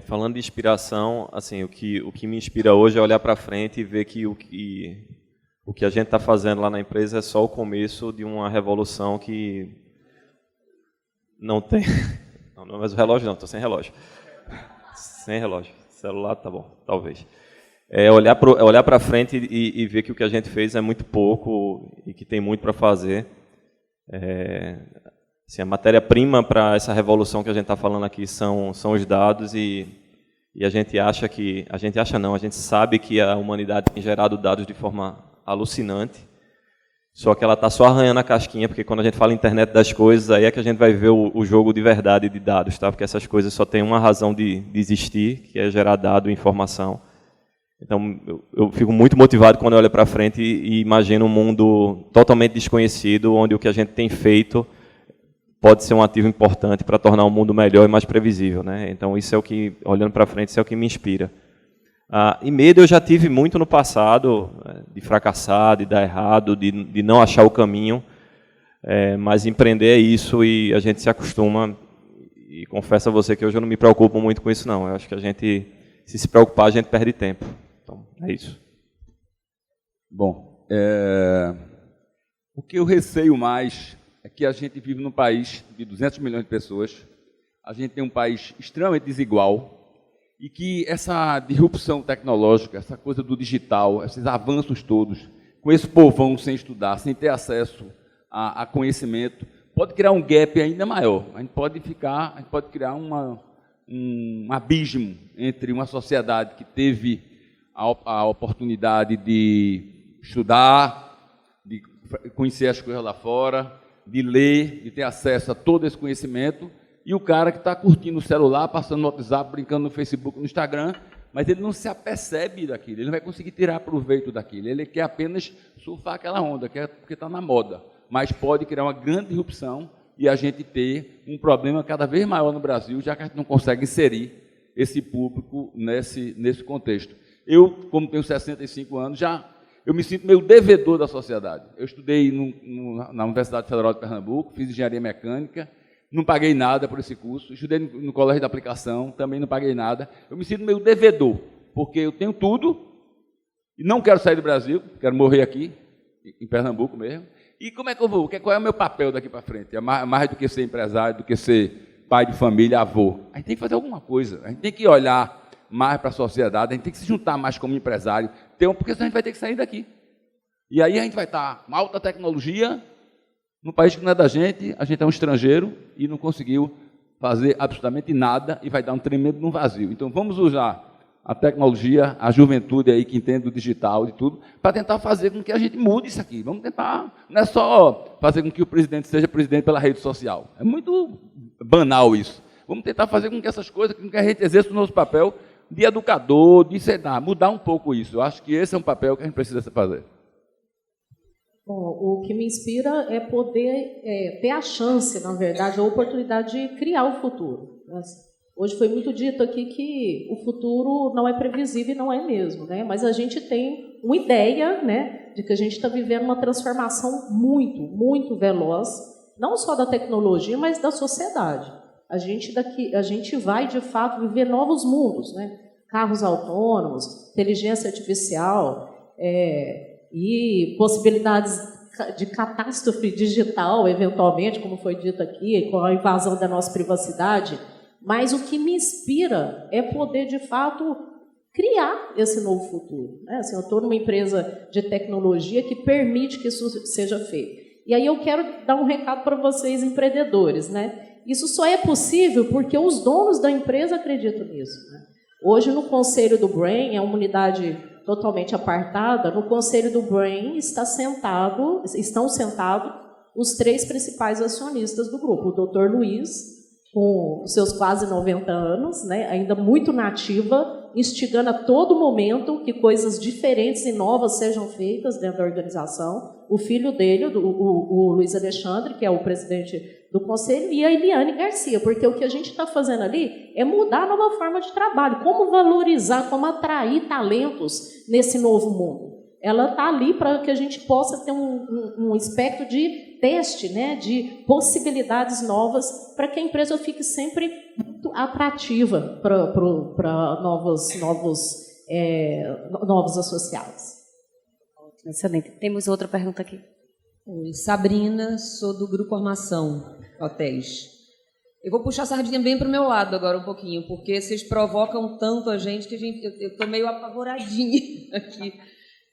Falando de inspiração, assim, o que me inspira hoje é olhar para frente e ver que o que a gente está fazendo lá na empresa é só o começo de uma revolução que não tem... Não, mas o relógio não, estou sem relógio. Sem relógio. Celular tá bom, talvez. Olhar para frente e ver que o que a gente fez é muito pouco e que tem muito para fazer. Assim, a matéria-prima para essa revolução que a gente está falando aqui são os dados e a gente acha que... A gente acha não, a gente sabe que a humanidade tem gerado dados de forma alucinante, só que ela está só arranhando a casquinha, porque quando a gente fala internet das coisas, aí é que a gente vai ver o jogo de verdade de dados, tá? Porque essas coisas só têm uma razão de existir, que é gerar dado e informação. Então, eu fico muito motivado quando eu olho para frente e imagino um mundo totalmente desconhecido, onde o que a gente tem feito pode ser um ativo importante para tornar o mundo melhor e mais previsível, né? Então, isso é o que, olhando para frente, isso é o que me inspira. E medo eu já tive muito no passado, de fracassar, de dar errado, de não achar o caminho, mas empreender é isso e a gente se acostuma, e confesso a você que hoje eu não me preocupo muito com isso, não. Eu acho que a gente, se preocupar, a gente perde tempo. Então, é isso. Bom, o que eu receio mais é que a gente vive num país de 200 milhões de pessoas, a gente tem um país extremamente desigual, e que essa disrupção tecnológica, essa coisa do digital, esses avanços todos, com esse povão sem estudar, sem ter acesso a conhecimento, pode criar um gap ainda maior. A gente pode criar um abismo entre uma sociedade que teve a oportunidade de estudar, de conhecer as coisas lá fora, de ler, de ter acesso a todo esse conhecimento, e o cara que está curtindo o celular, passando no WhatsApp, brincando no Facebook, no Instagram, mas ele não se apercebe daquilo, ele não vai conseguir tirar proveito daquilo, ele quer apenas surfar aquela onda, porque está na moda, mas pode criar uma grande disrupção e a gente ter um problema cada vez maior no Brasil, já que a gente não consegue inserir esse público nesse contexto. Eu, como tenho 65 anos, eu me sinto meio devedor da sociedade. Eu estudei na Universidade Federal de Pernambuco, fiz engenharia mecânica, não paguei nada por esse curso, estudei no colégio de aplicação, também não paguei nada. Eu me sinto meio devedor, porque eu tenho tudo e não quero sair do Brasil, quero morrer aqui, em Pernambuco mesmo. E como é que eu vou? Qual é o meu papel daqui para frente? É mais do que ser empresário, do que ser pai de família, avô. A gente tem que fazer alguma coisa, a gente tem que olhar mais para a sociedade, a gente tem que se juntar mais como empresário, porque senão a gente vai ter que sair daqui. E aí a gente vai estar com alta tecnologia, num país que não é da gente, a gente é um estrangeiro e não conseguiu fazer absolutamente nada e vai dar um tremendo no vazio. Então vamos usar a tecnologia, a juventude aí que entende do digital e tudo, para tentar fazer com que a gente mude isso aqui. Vamos tentar, não é só fazer com que o presidente seja presidente pela rede social. É muito banal isso. Vamos tentar fazer com que essas coisas, com que a gente exerça o nosso papel de educador, de ensinar, mudar um pouco isso. Eu acho que esse é um papel que a gente precisa fazer. Bom, o que me inspira é poder ter a chance, na verdade, a oportunidade de criar o futuro. Hoje foi muito dito aqui que o futuro não é previsível e não é mesmo, né? Mas a gente tem uma ideia, né, de que a gente está vivendo uma transformação muito, muito veloz, não só da tecnologia, mas da sociedade. A gente vai, de fato, viver novos mundos, né? Carros autônomos, inteligência artificial, e possibilidades de catástrofe digital, eventualmente, como foi dito aqui, com a invasão da nossa privacidade. Mas o que me inspira é poder, de fato, criar esse novo futuro. Né? Assim, eu estou numa empresa de tecnologia que permite que isso seja feito. E aí eu quero dar um recado para vocês, empreendedores. Né? Isso só é possível porque os donos da empresa acreditam nisso. Né? Hoje, no Conselho do Brain, é uma unidade totalmente apartada, no Conselho do Brain estão sentados os 3 principais acionistas do grupo. O Dr. Luiz, com os seus quase 90 anos, né, ainda muito nativa, instigando a todo momento que coisas diferentes e novas sejam feitas dentro da organização. O filho dele, o Luiz Alexandre, que é o presidente do conselho, e a Eliane Garcia, porque o que a gente está fazendo ali é mudar a nova forma de trabalho, como valorizar, como atrair talentos nesse novo mundo. Ela está ali para que a gente possa ter um espectro de teste, né, de possibilidades novas, para que a empresa fique sempre muito atrativa para novos associados. Excelente. Temos outra pergunta aqui. Oi, Sabrina, sou do Grupo Armação Hotéis. Eu vou puxar a sardinha bem para o meu lado agora um pouquinho, porque vocês provocam tanto a gente que eu estou meio apavoradinha aqui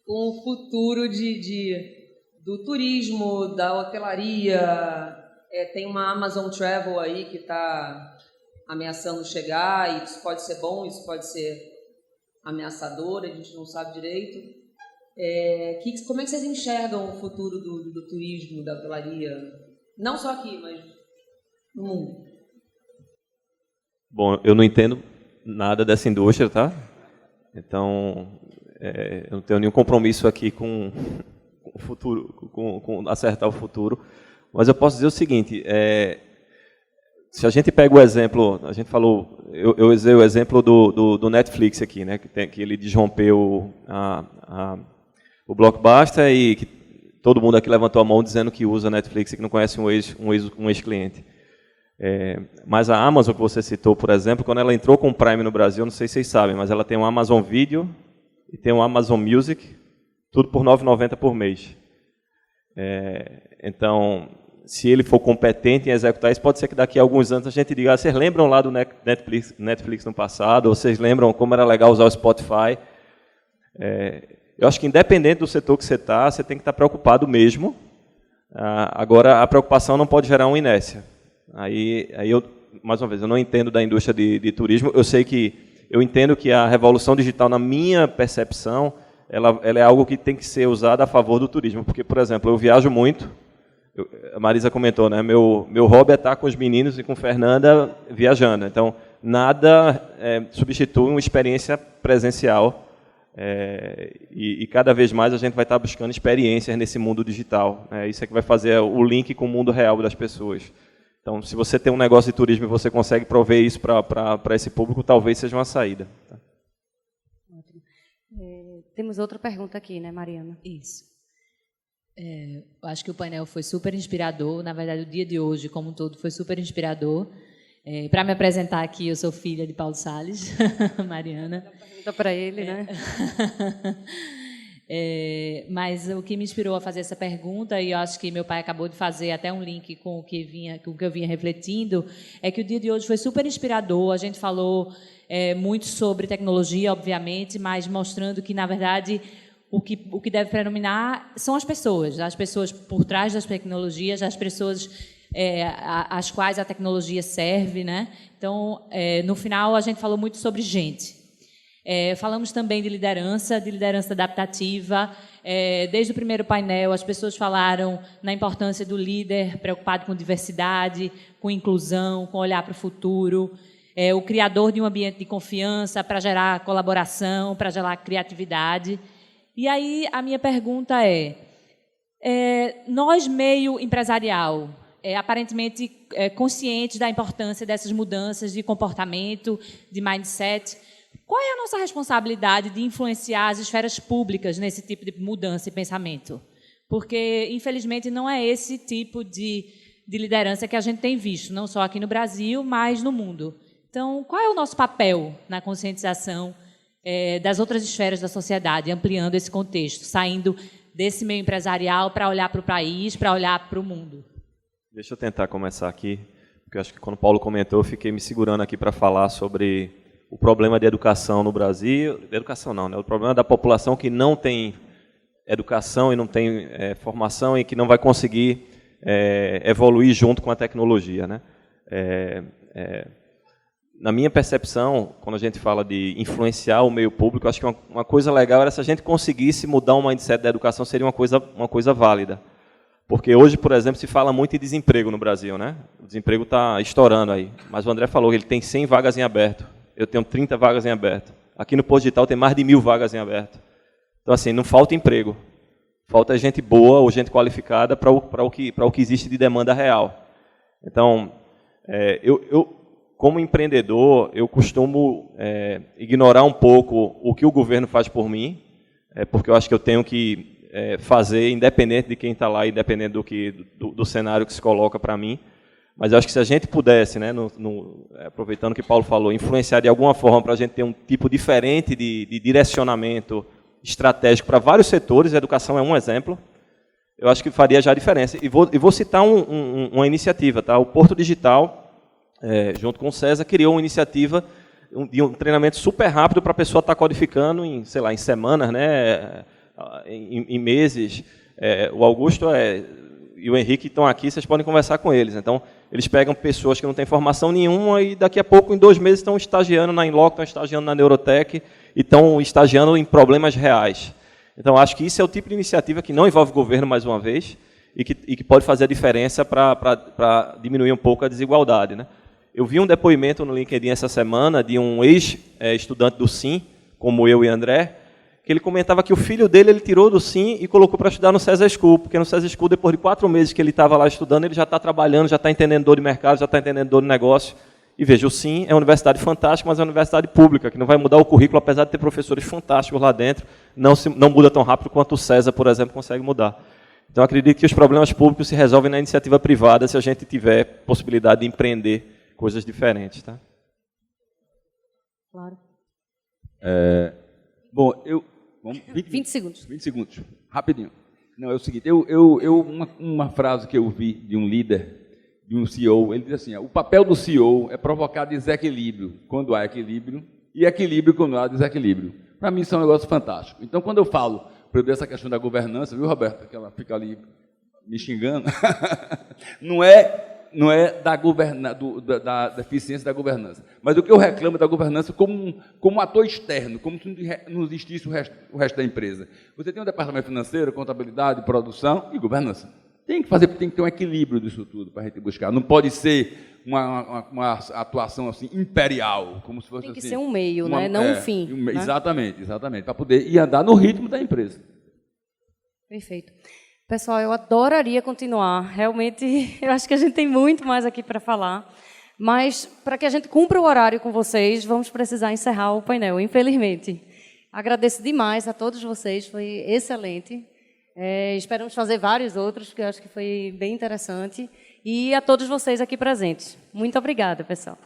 com o futuro do turismo, da hotelaria. Tem uma Amazon Travel aí que está ameaçando chegar, e isso pode ser bom, isso pode ser ameaçador, a gente não sabe direito. Como é que vocês enxergam o futuro do turismo, da hotelaria? Não só aqui, mas no mundo. Bom, eu não entendo nada dessa indústria, tá? Então, eu não tenho nenhum compromisso aqui com o futuro, com acertar o futuro. Mas eu posso dizer o seguinte, Se a gente pega o exemplo, a gente falou, eu usei o exemplo do Netflix aqui, né, que ele desrompeu o Blockbuster e que todo mundo aqui levantou a mão dizendo que usa Netflix e que não conhece um ex-cliente. Mas a Amazon, que você citou, por exemplo, quando ela entrou com o Prime no Brasil, não sei se vocês sabem, mas ela tem um Amazon Video e tem um Amazon Music, tudo por R$ 9,90 por mês. Então, se ele for competente em executar isso, pode ser que daqui a alguns anos a gente diga, vocês lembram lá do Netflix no passado, ou vocês lembram como era legal usar o Spotify? Eu acho que independente do setor que você está, você tem que estar preocupado mesmo. Agora, a preocupação não pode gerar uma inércia. Aí eu, mais uma vez, eu não entendo da indústria de turismo, eu entendo que a revolução digital, na minha percepção, ela é algo que tem que ser usado a favor do turismo, porque, por exemplo, eu viajo muito, a Marisa comentou, né? Meu hobby é estar com os meninos e com Fernanda viajando. Então, nada substitui uma experiência presencial. E cada vez mais a gente vai estar buscando experiências nesse mundo digital. Isso é que vai fazer o link com o mundo real das pessoas. Então, se você tem um negócio de turismo e você consegue prover isso para esse público, talvez seja uma saída. Ótimo. Temos outra pergunta aqui, né, Mariana? Isso. Eu acho que o painel foi super inspirador. Na verdade, o dia de hoje, como um todo, foi super inspirador. Para me apresentar aqui, eu sou filha de Paulo Salles, Mariana. Pergunta para ele, né? Mas o que me inspirou a fazer essa pergunta, e eu acho que meu pai acabou de fazer até um link com o que eu vinha refletindo, é que o dia de hoje foi super inspirador. A gente falou muito sobre tecnologia, obviamente, mas mostrando que, na verdade, o que deve predominar são as pessoas por trás das tecnologias, as pessoas às quais a tecnologia serve, né? Então, no final, a gente falou muito sobre gente. Falamos também de liderança adaptativa. Desde o primeiro painel, as pessoas falaram na importância do líder preocupado com diversidade, com inclusão, com olhar para o futuro, o criador de um ambiente de confiança para gerar colaboração, para gerar criatividade. E aí, a minha pergunta nós, meio empresarial, aparentemente conscientes da importância dessas mudanças de comportamento, de mindset, qual é a nossa responsabilidade de influenciar as esferas públicas nesse tipo de mudança e pensamento? Porque, infelizmente, não é esse tipo de liderança que a gente tem visto, não só aqui no Brasil, mas no mundo. Então, qual é o nosso papel na conscientização das outras esferas da sociedade, ampliando esse contexto, saindo desse meio empresarial para olhar para o país, para olhar para o mundo? Deixa eu tentar começar aqui, porque eu acho que quando o Paulo comentou, eu fiquei me segurando aqui para falar sobre o problema de educação no Brasil, educação não, né? O problema da população que não tem educação e não tem formação e que não vai conseguir evoluir junto com a tecnologia, né? Na minha percepção, quando a gente fala de influenciar o meio público, eu acho que uma coisa legal era se a gente conseguisse mudar o mindset da educação, seria uma coisa válida. Porque hoje, por exemplo, se fala muito em desemprego no Brasil, né? O desemprego está estourando aí. Mas o André falou que ele tem 100 vagas em aberto. Eu tenho 30 vagas em aberto. Aqui no Posto Digital tem mais de 1000 vagas em aberto. Então, assim, não falta emprego. Falta gente boa ou gente qualificada para o que existe de demanda real. Então, eu como empreendedor, eu costumo ignorar um pouco o que o governo faz por mim, porque eu acho que eu tenho que fazer, independente de quem está lá, independente do cenário que se coloca para mim. Mas eu acho que se a gente pudesse, né, aproveitando o que Paulo falou, influenciar de alguma forma para a gente ter um tipo diferente de direcionamento estratégico para vários setores, a educação é um exemplo, eu acho que faria já a diferença. E vou citar uma iniciativa, tá? O Porto Digital, junto com o César, criou uma iniciativa de um treinamento super rápido para a pessoa estar codificando em semanas, né, em meses. O Augusto e o Henrique estão aqui, vocês podem conversar com eles. Então, eles pegam pessoas que não têm formação nenhuma e daqui a pouco, em 2 meses, estão estagiando na Inloco, estão estagiando na Neurotech e estão estagiando em problemas reais. Então, acho que isso é o tipo de iniciativa que não envolve o governo, mais uma vez, e que pode fazer a diferença para diminuir um pouco a desigualdade, né? Eu vi um depoimento no LinkedIn essa semana de um ex-estudante do SIM, como eu e André, que ele comentava que o filho dele ele tirou do SIM e colocou para estudar no César School, porque no César School, depois de 4 meses que ele estava lá estudando, ele já está trabalhando, já está entendendo dor de mercado, já está entendendo dor de negócio. E veja, o SIM é uma universidade fantástica, mas é uma universidade pública, que não vai mudar o currículo, apesar de ter professores fantásticos lá dentro, não muda tão rápido quanto o César, por exemplo, consegue mudar. Então, acredito que os problemas públicos se resolvem na iniciativa privada, se a gente tiver possibilidade de empreender coisas diferentes. Tá? Claro. Bom, 20 segundos. 20 segundos, rapidinho. Não, é o seguinte, uma frase que eu vi de um líder, de um CEO, ele diz assim, o papel do CEO é provocar desequilíbrio quando há equilíbrio e equilíbrio quando há desequilíbrio. Para mim, isso é um negócio fantástico. Então, quando eu falo dessa questão da governança, viu, Roberto, que ela fica ali me xingando, não é da deficiência da governança, mas o que eu reclamo da governança como um ator externo, como se não existisse o resto da empresa. Você tem um departamento financeiro, contabilidade, produção e governança. Tem que ter um equilíbrio disso tudo para a gente buscar. Não pode ser uma atuação assim imperial, como se fosse tem que assim, ser um meio, né? Não um fim. Né? Exatamente, para poder ir andar no ritmo da empresa. Perfeito. Pessoal, eu adoraria continuar. Realmente, eu acho que a gente tem muito mais aqui para falar. Mas, para que a gente cumpra o horário com vocês, vamos precisar encerrar o painel, infelizmente. Agradeço demais a todos vocês, foi excelente. Esperamos fazer vários outros, que eu acho que foi bem interessante. E a todos vocês aqui presentes. Muito obrigada, pessoal.